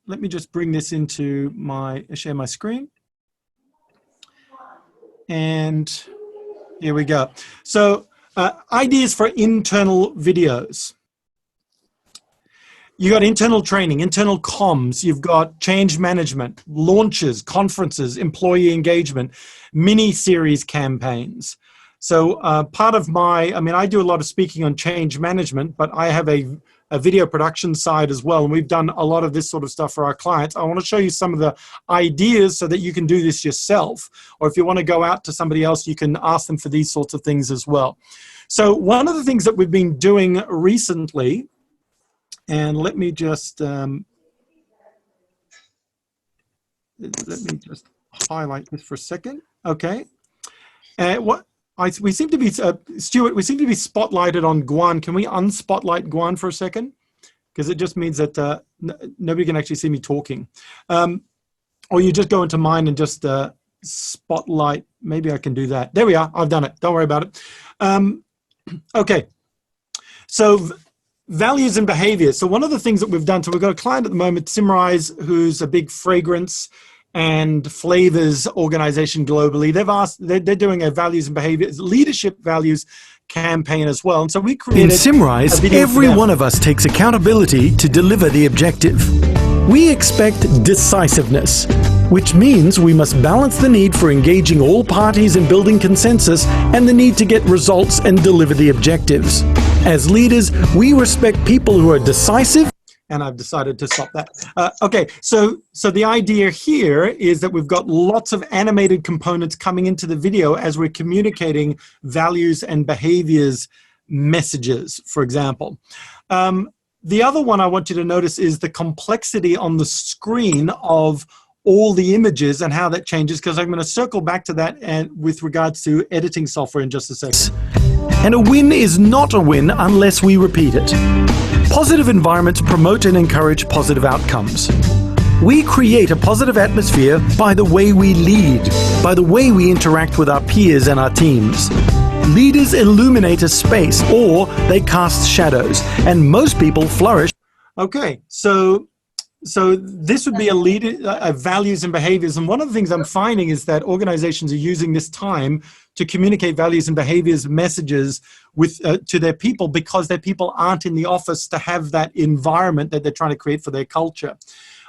let me just bring this into share my screen. And here we go. So ideas for internal videos. You got internal training, internal comms, you've got change management, launches, conferences, employee engagement, mini-series campaigns. So part of I do a lot of speaking on change management, but I have a video production side as well. And we've done a lot of this sort of stuff for our clients. I want to show you some of the ideas so that you can do this yourself. Or if you want to go out to somebody else, you can ask them for these sorts of things as well. So one of the things that we've been doing recently, and let me just highlight this for a second. Okay. We seem to be, Stuart, we seem to be spotlighted on Guan. Can we unspotlight Guan for a second? Because it just means that nobody can actually see me talking. Or you just go into mine and just spotlight. Maybe I can do that. There we are. I've done it. Don't worry about it. Okay. So values and behaviors. So one of the things that we've done, so we've got a client at the moment, Simrise, who's a big fragrance and flavors organization globally. They're doing a values and behaviors, leadership values campaign as well. And so we created— In Simrise, every one of us takes accountability to deliver the objective. We expect decisiveness, which means we must balance the need for engaging all parties and building consensus and the need to get results and deliver the objectives. As leaders, we respect people who are decisive. And I've decided to stop that. Okay, so the idea here is that we've got lots of animated components coming into the video as we're communicating values and behaviors messages, for example. The other one I want you to notice is the complexity on the screen of all the images and how that changes, because I'm going to circle back to that and with regards to editing software in just a second. And a win is not a win unless we repeat it. Positive environments promote and encourage positive outcomes. We create a positive atmosphere by the way we lead, by the way we interact with our peers and our teams. Leaders illuminate a space, or they cast shadows, and most people flourish. Okay, so this would be a values and behaviors. And one of the things I'm finding is that organizations are using this time to communicate values and behaviors messages with to their people, because their people aren't in the office to have that environment that they're trying to create for their culture.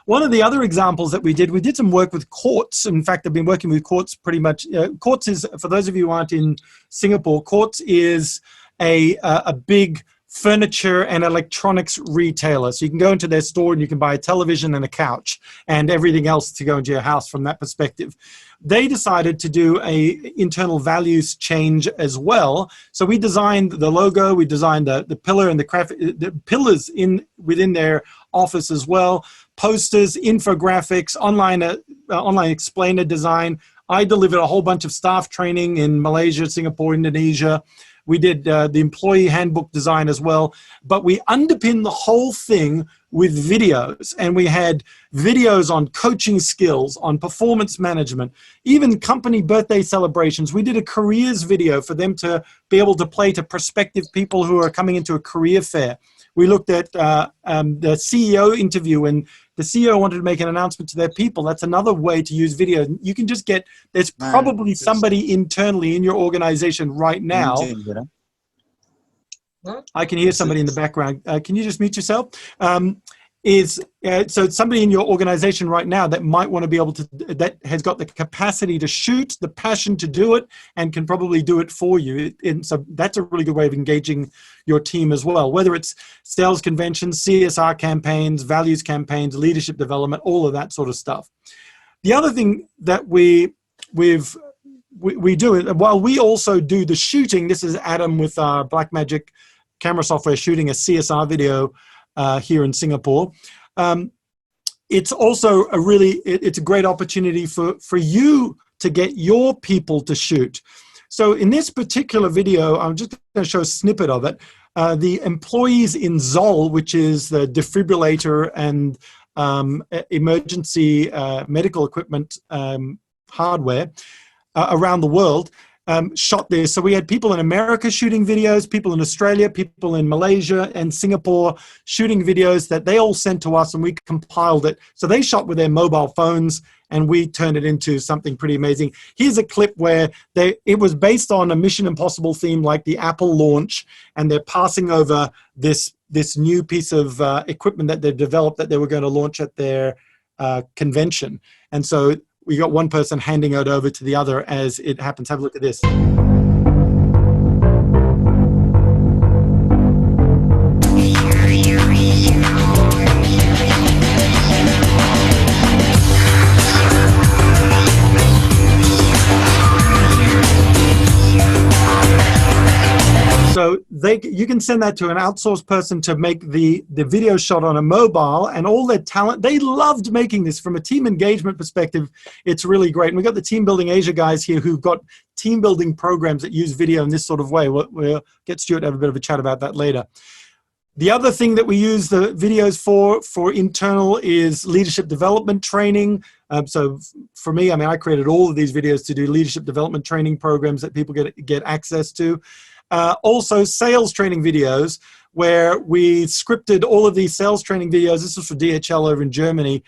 One of the other examples that we did some work with Quartz. In fact, I've been working with Quartz pretty much. Quartz is, for those of you who aren't in Singapore, Quartz is a big furniture and electronics retailer. So you can go into their store and you can buy a television and a couch and everything else to go into your house from that perspective. They decided to do a internal values change as well. So we designed the logo, we designed the pillar and the pillars within their office as well, posters, infographics, online explainer design. I delivered a whole bunch of staff training in Malaysia, Singapore, Indonesia. We did the employee handbook design as well, but we underpinned the whole thing with videos, and we had videos on coaching skills, on performance management, even company birthday celebrations. We did a careers video for them to be able to play to prospective people who are coming into a career fair. We looked at the CEO interview, and the CEO wanted to make an announcement to their people. That's another way to use video. You can just there's probably somebody internally in your organization right now I can hear somebody in the background. Can you just mute yourself? So it's somebody in your organization right now that might want to be able to, that has got the capacity to shoot, the passion to do it, and can probably do it for you. And so that's a really good way of engaging your team as well, whether it's sales conventions, CSR campaigns, values campaigns, leadership development, all of that sort of stuff. The other thing that we do it, while we also do the shooting, this is Adam with our Blackmagic camera software shooting a CSR video here in Singapore. It's also it's a great opportunity for you to get your people to shoot. So in this particular video, I'm just going to show a snippet of it. The employees in Zoll, which is the defibrillator and emergency medical equipment hardware around the world, shot this. So we had people in America shooting videos, people in Australia, people in Malaysia and Singapore shooting videos that they all sent to us, and we compiled it. So they shot with their mobile phones and we turned it into something pretty amazing. Here's a clip where it was based on a Mission Impossible theme like the Apple launch, and they're passing over this new piece of equipment that they've developed that they were going to launch at their convention. And so we got one person handing it over to the other as it happens. Have a look at this. So you can send that to an outsourced person to make the video shot on a mobile, and all their talent. They loved making this. From a team engagement perspective, it's really great. And we've got the Team Building Asia guys here who've got team building programs that use video in this sort of way. We'll get Stuart to have a bit of a chat about that later. The other thing that we use the videos for internal is leadership development training. So for me, I created all of these videos to do leadership development training programs that people get access to. Also sales training videos, where we scripted all of these sales training videos. This was for DHL over in Germany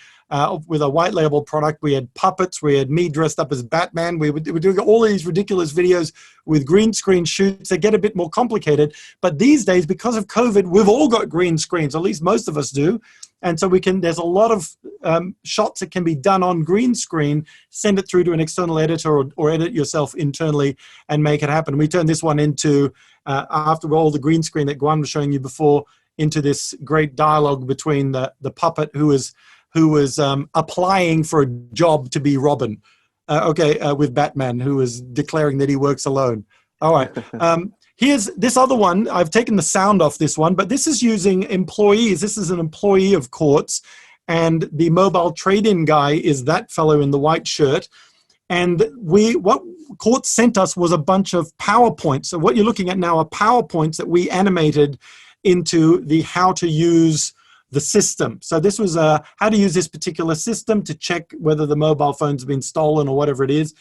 with a white label product. We had puppets. We had me dressed up as Batman. We were doing all of these ridiculous videos with green screen shoots. They get a bit more complicated. But these days, because of COVID, we've all got green screens, at least most of us do. And so there's a lot of shots that can be done on green screen, send it through to an external editor or edit yourself internally and make it happen. We turned this one into, after all the green screen that Guan was showing you before, into this great dialogue between the puppet who was applying for a job to be Robin, with Batman, who was declaring that he works alone. All right. Here's this other one. I've taken the sound off this one, but this is using employees. This is an employee of Quartz, and the mobile trade-in guy is that fellow in the white shirt. And what Quartz sent us was a bunch of PowerPoints. So what you're looking at now are PowerPoints that we animated into the how to use the system. So this was how to use this particular system to check whether the mobile phone's been stolen or whatever it is.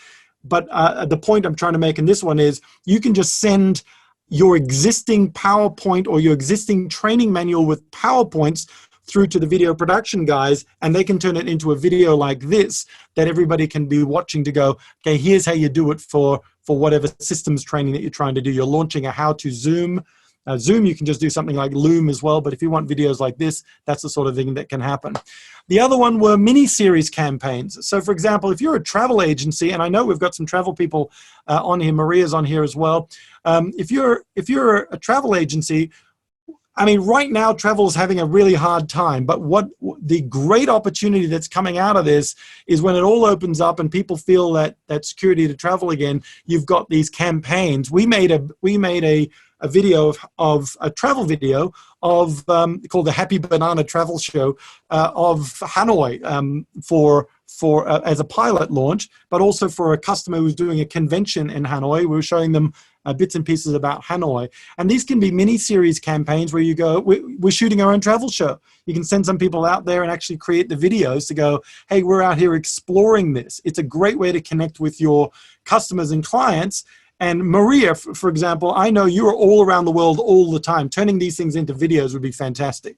But the point I'm trying to make in this one is you can just send your existing PowerPoint or your existing training manual with PowerPoints through to the video production guys, and they can turn it into a video like this that everybody can be watching to go, okay, here's how you do it for whatever systems training that you're trying to do. You're launching a how to Zoom. Zoom, you can just do something like Loom as well, but if you want videos like this, that's the sort of thing that can happen. The other one were mini-series campaigns. So for example, if you're a travel agency, and I know we've got some travel people on here, Maria's on here as well. If you're a travel agency, right now travel is having a really hard time, but what the great opportunity that's coming out of this is when it all opens up and people feel that security to travel again, you've got these campaigns. We made a video of a travel video of called the Happy Banana Travel Show of Hanoi as a pilot launch, but also for a customer who's doing a convention in Hanoi. We were showing them bits and pieces about Hanoi. And these can be mini-series campaigns where you go, we're shooting our own travel show. You can send some people out there and actually create the videos to go, hey, we're out here exploring this. It's a great way to connect with your customers and clients. And Maria, for example, I know you are all around the world all the time. Turning these things into videos would be fantastic.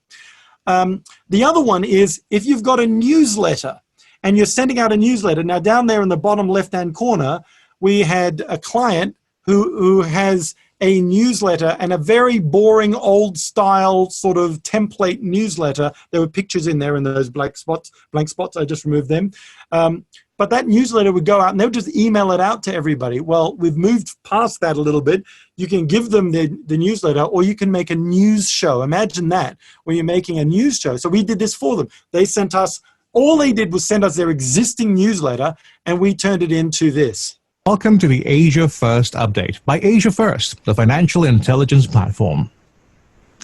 The other one is if you've got a newsletter and you're sending out a newsletter. Now, down there in the bottom left-hand corner, we had a client who has a newsletter, and a very boring old style sort of template newsletter. There were pictures in there in those blank spots. I just removed them. But that newsletter would go out and they would just email it out to everybody. Well, we've moved past that a little bit. You can give them the newsletter, or you can make a news show. Imagine that, when you're making a news show. So we did this for them. They sent us, all they did was send us their existing newsletter, and we turned it into this. Welcome to the Asia First Update by Asia First, the financial intelligence platform.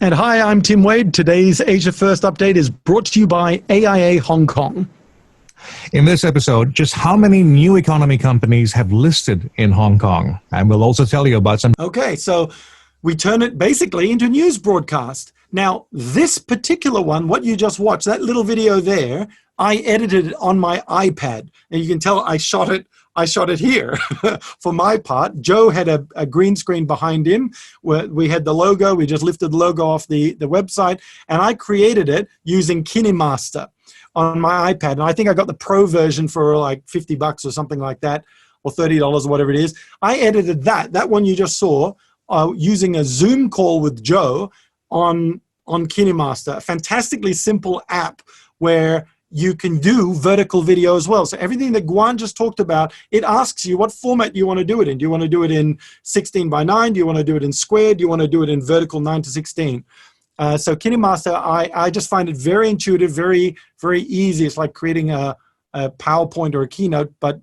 And hi, I'm Tim Wade. Today's Asia First Update is brought to you by AIA Hong Kong. In this episode, just how many new economy companies have listed in Hong Kong? And we'll also tell you about some... Okay, so we turn it basically into a news broadcast. Now, this particular one, what you just watched, that little video there, I edited it on my iPad. And you can tell I shot it here for my part. Joe had a green screen behind him where we had the logo. We just lifted the logo off the website, and I created it using KineMaster on my iPad. And I think I got the pro version for like $50 or something like that, or $30 or whatever it is. I edited that one you just saw, using a Zoom call with Joe on KineMaster, a fantastically simple app where you can do vertical video as well. So everything that Guan just talked about, it asks you what format you want to do it in. Do you want to do it in 16:9? Do you want to do it in squared? Do you want to do it in vertical 9:16? So KineMaster, I just find it very intuitive, very, very easy. It's like creating a PowerPoint or a keynote, but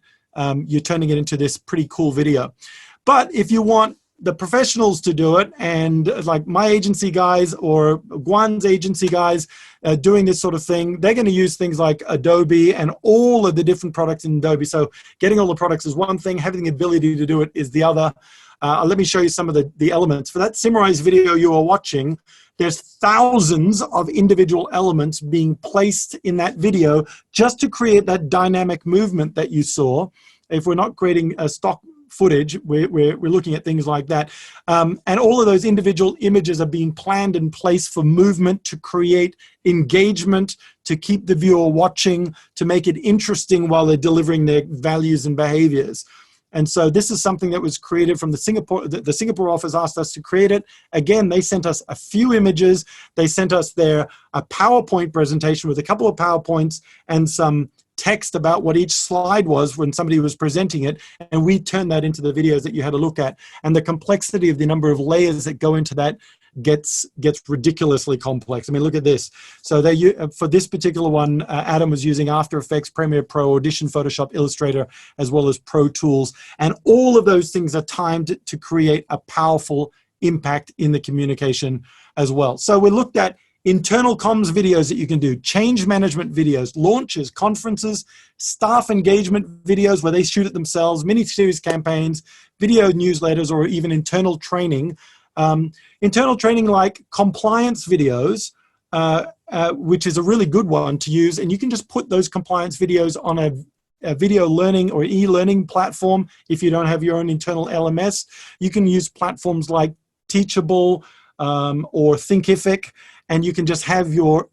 you're turning it into this pretty cool video. But if you want the professionals to do it, and like my agency guys or Guan's agency guys doing this sort of thing, they're going to use things like Adobe and all of the different products in Adobe. So getting all the products is one thing, having the ability to do it is the other. Let me show you some of the elements. For that summarized video you are watching, there's thousands of individual elements being placed in that video just to create that dynamic movement that you saw. If we're not creating a stock footage, we're looking at things like that. And all of those individual images are being planned in place for movement, to create engagement, to keep the viewer watching, to make it interesting while they're delivering their values and behaviors. And so this is something that was created from the Singapore office asked us to create it. Again, they sent us a few images. They sent us a PowerPoint presentation with a couple of PowerPoints and some text about what each slide was when somebody was presenting it, and we turned that into the videos that you had a look at. And the complexity of the number of layers that go into that gets ridiculously complex. I mean, look at this. So for this particular one, Adam was using After Effects, Premiere Pro, Audition, Photoshop, Illustrator, as well as Pro Tools. And all of those things are timed to create a powerful impact in the communication as well. So we looked at internal comms videos that you can do, change management videos, launches, conferences, staff engagement videos where they shoot it themselves, mini-series campaigns, video newsletters, or even internal training. Internal training like compliance videos, which is a really good one to use. And you can just put those compliance videos on a video learning or e-learning platform if you don't have your own internal LMS. You can use platforms like Teachable or Thinkific, and you can just have your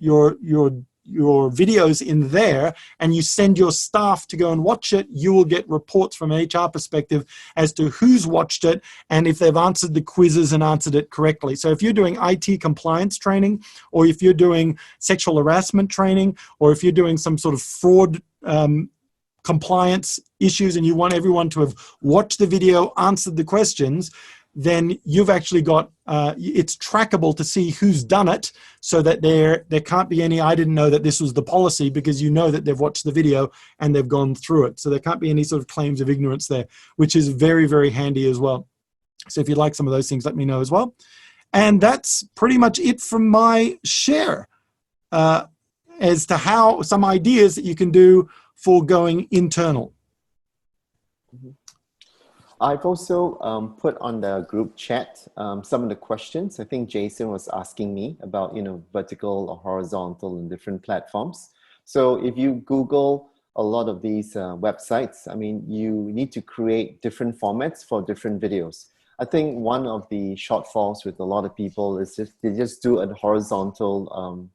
videos in there, and you send your staff to go and watch it. You will get reports from an HR perspective as to who's watched it and if they've answered the quizzes and answered it correctly. So if you're doing IT compliance training, or if you're doing sexual harassment training, or if you're doing some sort of fraud compliance issues and you want everyone to have watched the video, answered the questions, then you've actually got, it's trackable to see who's done it, so that there can't be any, I didn't know that this was the policy, because you know that they've watched the video and they've gone through it. So there can't be any sort of claims of ignorance there, which is very, very handy as well. So if you'd like some of those things, let me know as well. And that's pretty much it from my share as to how some ideas that you can do for going internal. Mm-hmm. I've also put on the group chat some of the questions. I think Jason was asking me about, vertical or horizontal in different platforms. So if you Google a lot of these websites, I mean, you need to create different formats for different videos. I think one of the shortfalls with a lot of people is they just do a horizontal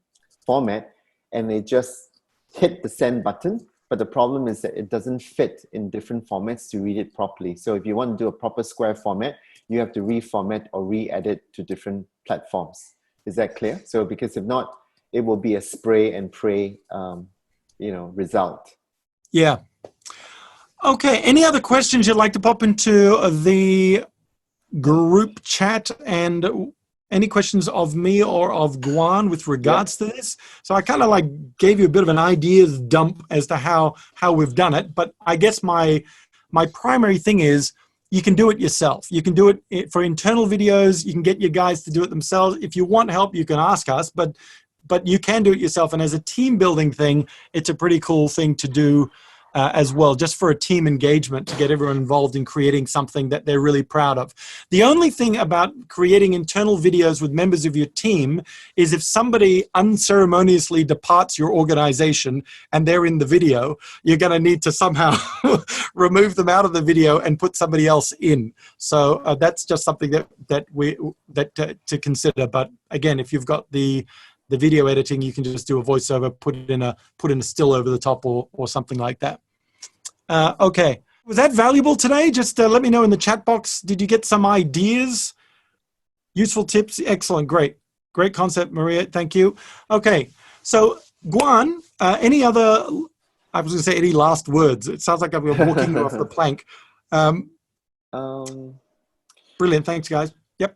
format, and they just hit the send button but the problem is that it doesn't fit in different formats to read it properly. So if you want to do a proper square format, you have to reformat or re-edit to different platforms. Is that clear? So because if not, it will be a spray and pray, result. Yeah. Okay. Any other questions you'd like to pop into the group chat, and any questions of me or of Guan with regards to this? So I kind of like gave you a bit of an ideas dump as to how we've done it, but I guess my primary thing is you can do it yourself. You can do it for internal videos. You can get your guys to do it themselves. If you want help, you can ask us, but you can do it yourself. And as a team building thing, it's a pretty cool thing to do as well, just for a team engagement, to get everyone involved in creating something that they're really proud of. The only thing about creating internal videos with members of your team is if somebody unceremoniously departs your organization and they're in the video, you're going to need to somehow remove them out of the video and put somebody else in. So that's just something to consider. But again, if you've got the video editing, you can just do a voiceover, put in a still over the top or something like that. Okay, was that valuable today? Just let me know in the chat box. Did you get some ideas? Useful tips? Excellent, great concept, Maria. Thank you. Okay, so Guan, any other? I was going to say any last words. It sounds like I'm walking you off the plank. Brilliant. Thanks, guys. Yep.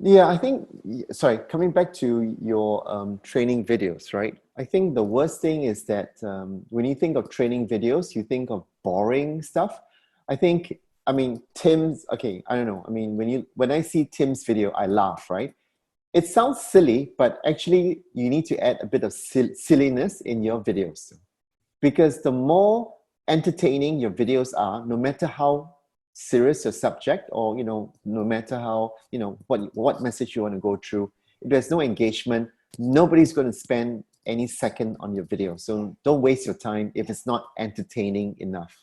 Yeah, I think, sorry, coming back to your training videos, right? I think the worst thing is that when you think of training videos, you think of boring stuff. Tim's, okay, I don't know. I mean, when I see Tim's video, I laugh, right? It sounds silly, but actually you need to add a bit of silliness in your videos. Because the more entertaining your videos are, no matter how serious your subject, or no matter how what message you want to go through, if there's no engagement, nobody's going to spend any second on your video. So don't waste your time if it's not entertaining enough.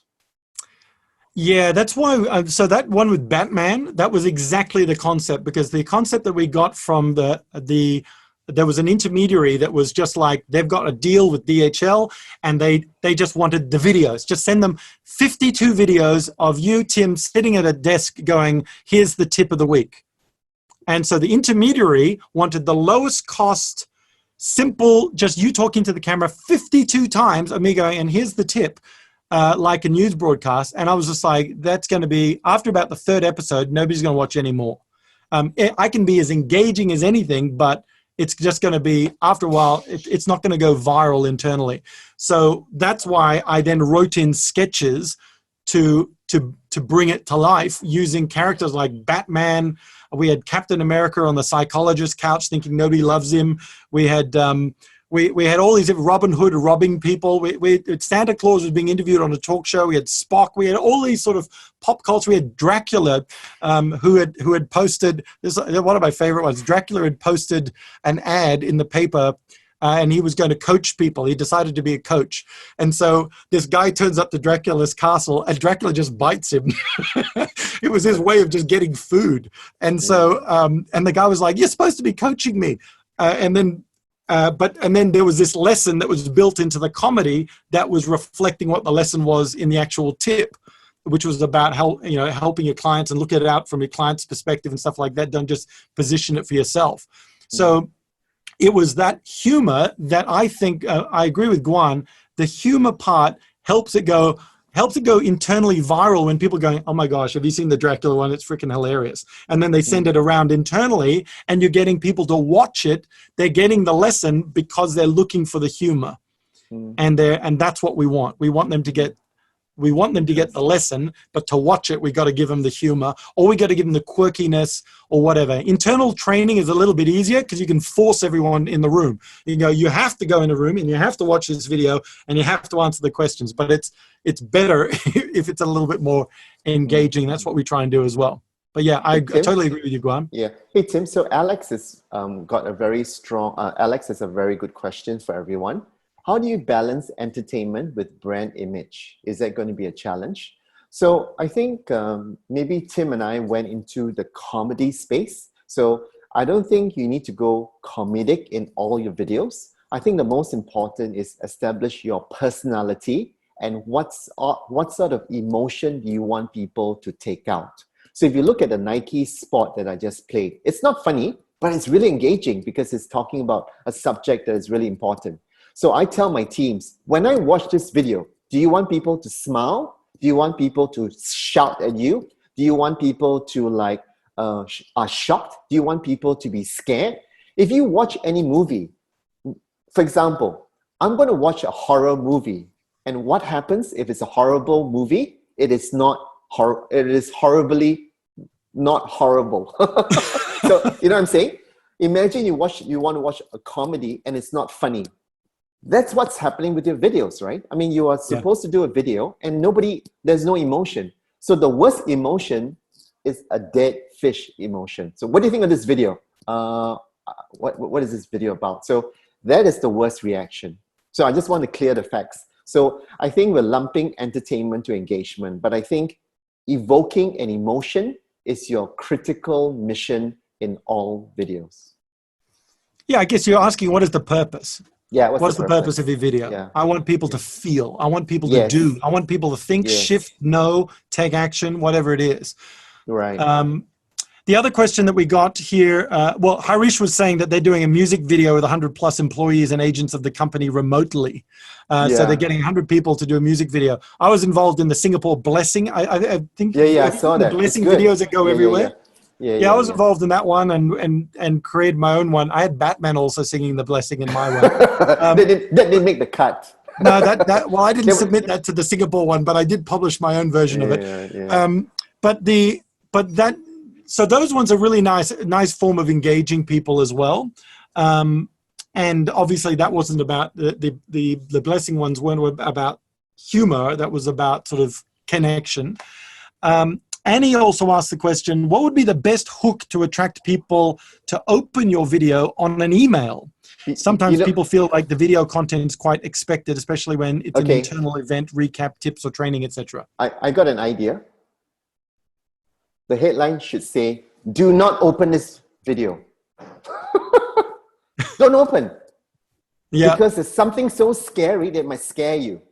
Yeah, that's why. So that one with Batman, that was exactly the concept, because the concept that we got from there was an intermediary that was just like, they've got a deal with DHL and they just wanted the videos. Just send them 52 videos of you, Tim, sitting at a desk going, here's the tip of the week. And so the intermediary wanted the lowest cost, simple, just you talking to the camera 52 times of me going, and here's the tip, like a news broadcast. And I was just like, that's going to be, after about the third episode, nobody's going to watch anymore. I can be as engaging as anything, but it's just going to be, after a while, it's not going to go viral internally. So that's why I then wrote in sketches to bring it to life using characters like Batman. We had Captain America on the psychologist couch thinking nobody loves him. We had we had all these Robin Hood robbing people. Santa Claus was being interviewed on a talk show. We had Spock. We had all these sort of pop culture. We had Dracula, who had posted this. One of my favorite ones. Dracula had posted an ad in the paper, and he was going to coach people. He decided to be a coach, and so this guy turns up to Dracula's castle, and Dracula just bites him. It was his way of just getting food, and so and the guy was like, "You're supposed to be coaching me," and then there was this lesson that was built into the comedy that was reflecting what the lesson was in the actual tip, which was about helping your clients and look at it out from your client's perspective and stuff like that. Don't just position it for yourself. So it was that humor that I think, I agree with Guan, the humor part helps it go internally viral when people are going, oh my gosh, have you seen the Dracula one? It's freaking hilarious. And then they send it around internally and you're getting people to watch it. They're getting the lesson because they're looking for the humor. And that's what we want. We want them to get the lesson, but to watch it, we got to give them the humor, or we got to give them the quirkiness or whatever. Internal training is a little bit easier because you can force everyone in the room. You have to go in the room and you have to watch this video and you have to answer the questions, but it's better if it's a little bit more engaging. That's what we try and do as well. But yeah, I totally agree with you, Guan. Yeah. Hey, Tim, so Alex has got a very strong, Alex has a very good question for everyone. How do you balance entertainment with brand image? Is that going to be a challenge? So I think maybe Tim and I went into the comedy space. So I don't think you need to go comedic in all your videos. I think the most important is establish your personality and what sort of emotion do you want people to take out. So if you look at the Nike spot that I just played, it's not funny, but it's really engaging because it's talking about a subject that is really important. So I tell my teams, when I watch this video, do you want people to smile? Do you want people to shout at you? Do you want people to are shocked? Do you want people to be scared? If you watch any movie, for example, I'm going to watch a horror movie. And what happens if it's a horrible movie? It is horribly not horrible. So, you know what I'm saying? Imagine you want to watch a comedy and it's not funny. That's what's happening with your videos, right? I mean, you are supposed to do a video and there's no emotion. So the worst emotion is a dead fish emotion. So what do you think of this video? What is this video about? So that is the worst reaction. So I just want to clear the facts. So I think we're lumping entertainment to engagement, but I think evoking an emotion is your critical mission in all videos. Yeah, I guess you're asking what is the purpose? Yeah, what's the purpose of your video? Yeah. I want people to feel. I want people to do. I want people to think, shift, know, take action, whatever it is. Right. The other question that we got here, Harish was saying that they're doing a music video with 100 plus employees and agents of the company remotely. So they're getting 100 people to do a music video. I was involved in the Singapore Blessing. I think I saw that. The Blessing videos that go everywhere. Yeah, I was involved in that one and created my own one. I had Batman also singing the Blessing in my one. That didn't make the cut. No, I didn't submit that to the Singapore one, but I did publish my own version of it. So those ones are really nice form of engaging people as well. And obviously that wasn't about the Blessing ones weren't about humor. That was about sort of connection. Annie also asked the question, what would be the best hook to attract people to open your video on an email? Sometimes people feel like the video content is quite expected, especially when it's an internal event, recap, tips or training, etc. I got an idea. The headline should say, do not open this video. Don't open. Yeah. Because there's something so scary that might scare you.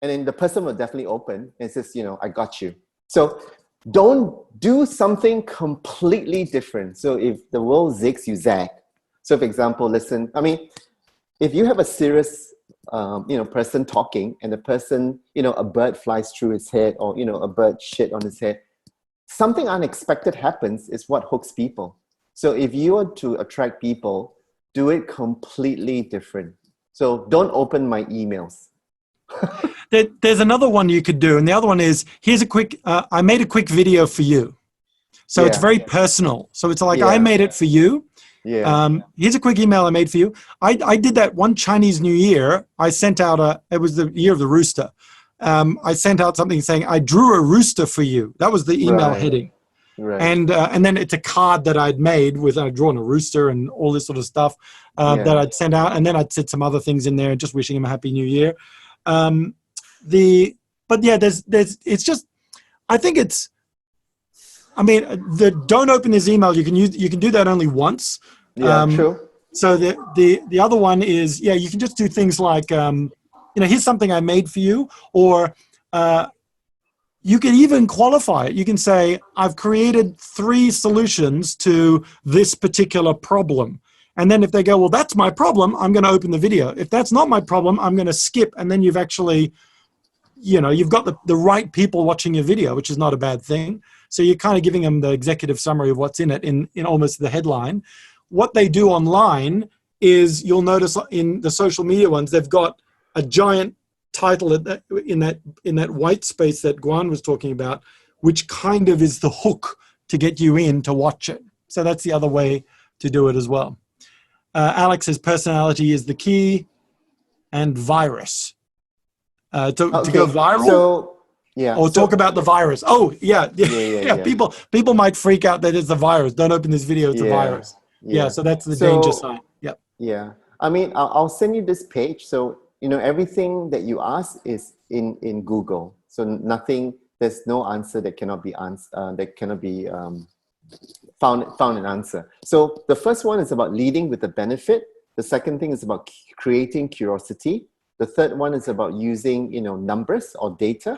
And then the person will definitely open and says, I got you. So don't do something completely different. So if the world zigs, you zag. So for example, listen, if you have a serious person talking and the person, a bird flies through his head or, a bird shit on his head, something unexpected happens is what hooks people. So if you want to attract people, do it completely different. So don't open my emails. There's another one you could do. And the other one is, here's a quick, I made a quick video for you. So it's very personal. So it's like, I made it for you. Yeah. Here's a quick email I made for you. I did that one Chinese New Year. I sent out it was the year of the rooster. I sent out something saying, I drew a rooster for you. That was the email heading. Right. And then it's a card that I'd made with, I'd drawn a rooster and all this sort of stuff that I'd sent out. And then I'd said some other things in there, just wishing him a happy new year. It's just, I think it's, the don't open this email, you can do that only once. Yeah, true. So the other one is, you can just do things like, here's something I made for you, or you can even qualify it. You can say, I've created 3 solutions to this particular problem. And then if they go, well, that's my problem, I'm going to open the video. If that's not my problem, I'm going to skip. And then you've actually, you've got the right people watching your video, which is not a bad thing. So you're kind of giving them the executive summary of what's in it in almost the headline. What they do online is, you'll notice in the social media ones, they've got a giant title in that white space that Guan was talking about, which kind of is the hook to get you in to watch it. So that's the other way to do it as well. Alex says personality is the key, and virus. To go viral? So, or talk about the virus. Oh, yeah. People might freak out that it's a virus. Don't open this video, it's a virus. Yeah, so that's the danger sign. Yep. Yeah. I'll send you this page. So, everything that you ask is in Google. So there's no answer that cannot be found an answer. So the first one is about leading with the benefit. The second thing is about creating curiosity. The third one is about using, numbers or data.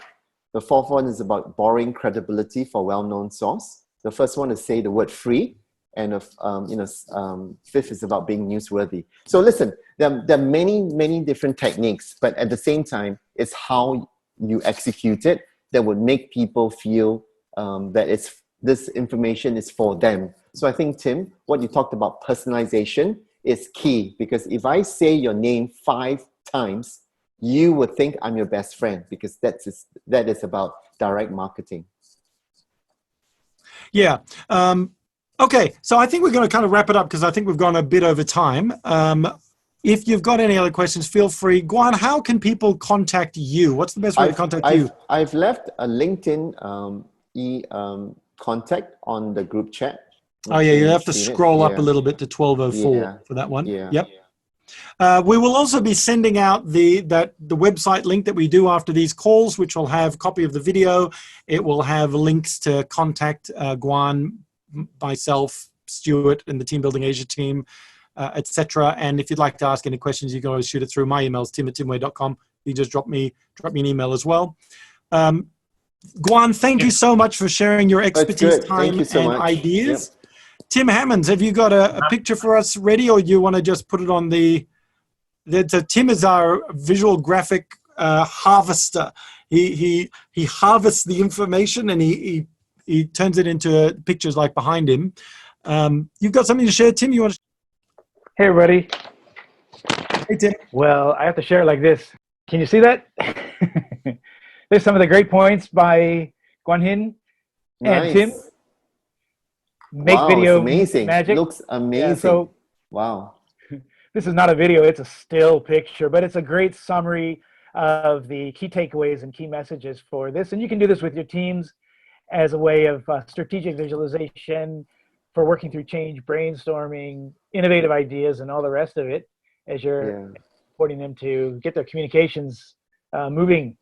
The fourth one is about borrowing credibility for well-known source. The first one is say the word free. And fifth is about being newsworthy. So listen, there are many, many different techniques, but at the same time, it's how you execute it that would make people feel that this information is for them. So I think, Tim, what you talked about, personalization, is key, because if I say your name 5 times, you would think I'm your best friend, because that is about direct marketing. Yeah. Okay, so I think we're going to kind of wrap it up because I think we've gone a bit over time. If you've got any other questions, feel free. Guan, how can people contact you? What's the best way to contact you? I've left a LinkedIn contact on the group chat. Oh yeah, you have to scroll up a little bit to 1204 for that one. Yeah. Yep. We will also be sending out the website link that we do after these calls, which will have a copy of the video. It will have links to contact Guan, myself, Stuart, and the Team Building Asia team, etc. And if you'd like to ask any questions, you can always shoot it through. My email is tim@timway.com. You just drop me an email as well. Guan, thank you so much for sharing your expertise, time, and ideas. Yep. Tim Hammonds, have you got a picture for us ready, or do you want to just put it on the Tim is our visual graphic harvester. He harvests the information and he turns it into pictures like behind him. You've got something to share, Tim? You want to? Hey, everybody. Hey, Tim. Well, I have to share it like this. Can you see that? There's some of the great points by Guan Hin and Tim. Make video amazing. Magic. Looks amazing. Yeah, so wow. This is not a video, it's a still picture, but it's a great summary of the key takeaways and key messages for this. And you can do this with your teams as a way of strategic visualization for working through change, brainstorming, innovative ideas, and all the rest of it as you're supporting them to get their communications moving.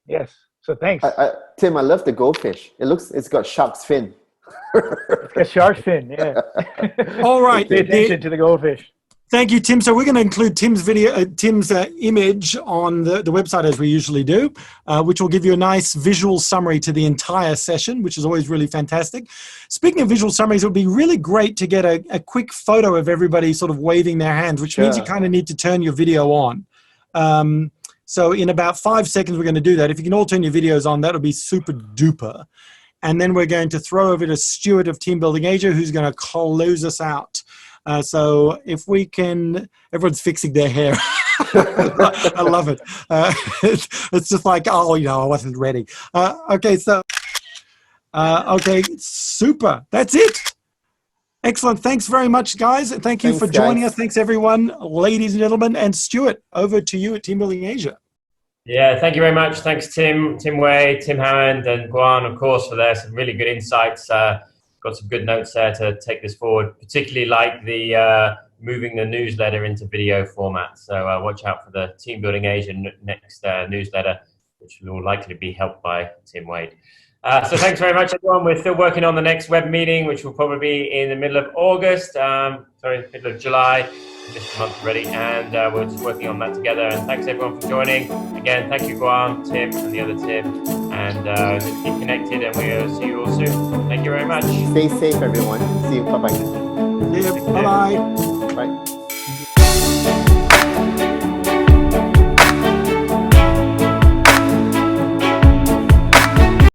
Yes. So thanks. Tim, I love the goldfish. It's got shark's fin. It's got shark's fin, yeah. All right. Pay attention to the goldfish. Thank you, Tim. So we're going to include Tim's image on the website as we usually do, which will give you a nice visual summary to the entire session, which is always really fantastic. Speaking of visual summaries, it would be really great to get a quick photo of everybody sort of waving their hands, which means you kind of need to turn your video on. So in about 5 seconds, we're going to do that. If you can all turn your videos on, that'll be super duper. And then we're going to throw over to Stuart of Team Building Asia, who's going to close us out. So if we can, everyone's fixing their hair. I love it. It's just like, oh, I wasn't ready. Okay, so, okay, super. That's it. Excellent. Thanks very much, guys. Thank you for joining us. Thanks, everyone, ladies and gentlemen. And Stuart, over to you at Team Building Asia. Yeah, thank you very much. Thanks, Tim Wei, Tim Hammond, and Guan, of course, for some really good insights. Got some good notes there to take this forward, particularly like the moving the newsletter into video format. So watch out for the Team Building Asia next newsletter, which will likely be helped by Tim Wade. So thanks very much, everyone. We're still working on the next web meeting, which will probably be in the middle of August, middle of July. This month already, and we're just working on that together. And thanks everyone for joining. Again, thank you, Guan, Tim, and the other Tim. And just keep connected, and we'll see you all soon. Thank you very much. Stay safe, everyone. See you. Bye-bye. See you. Bye-bye. Bye.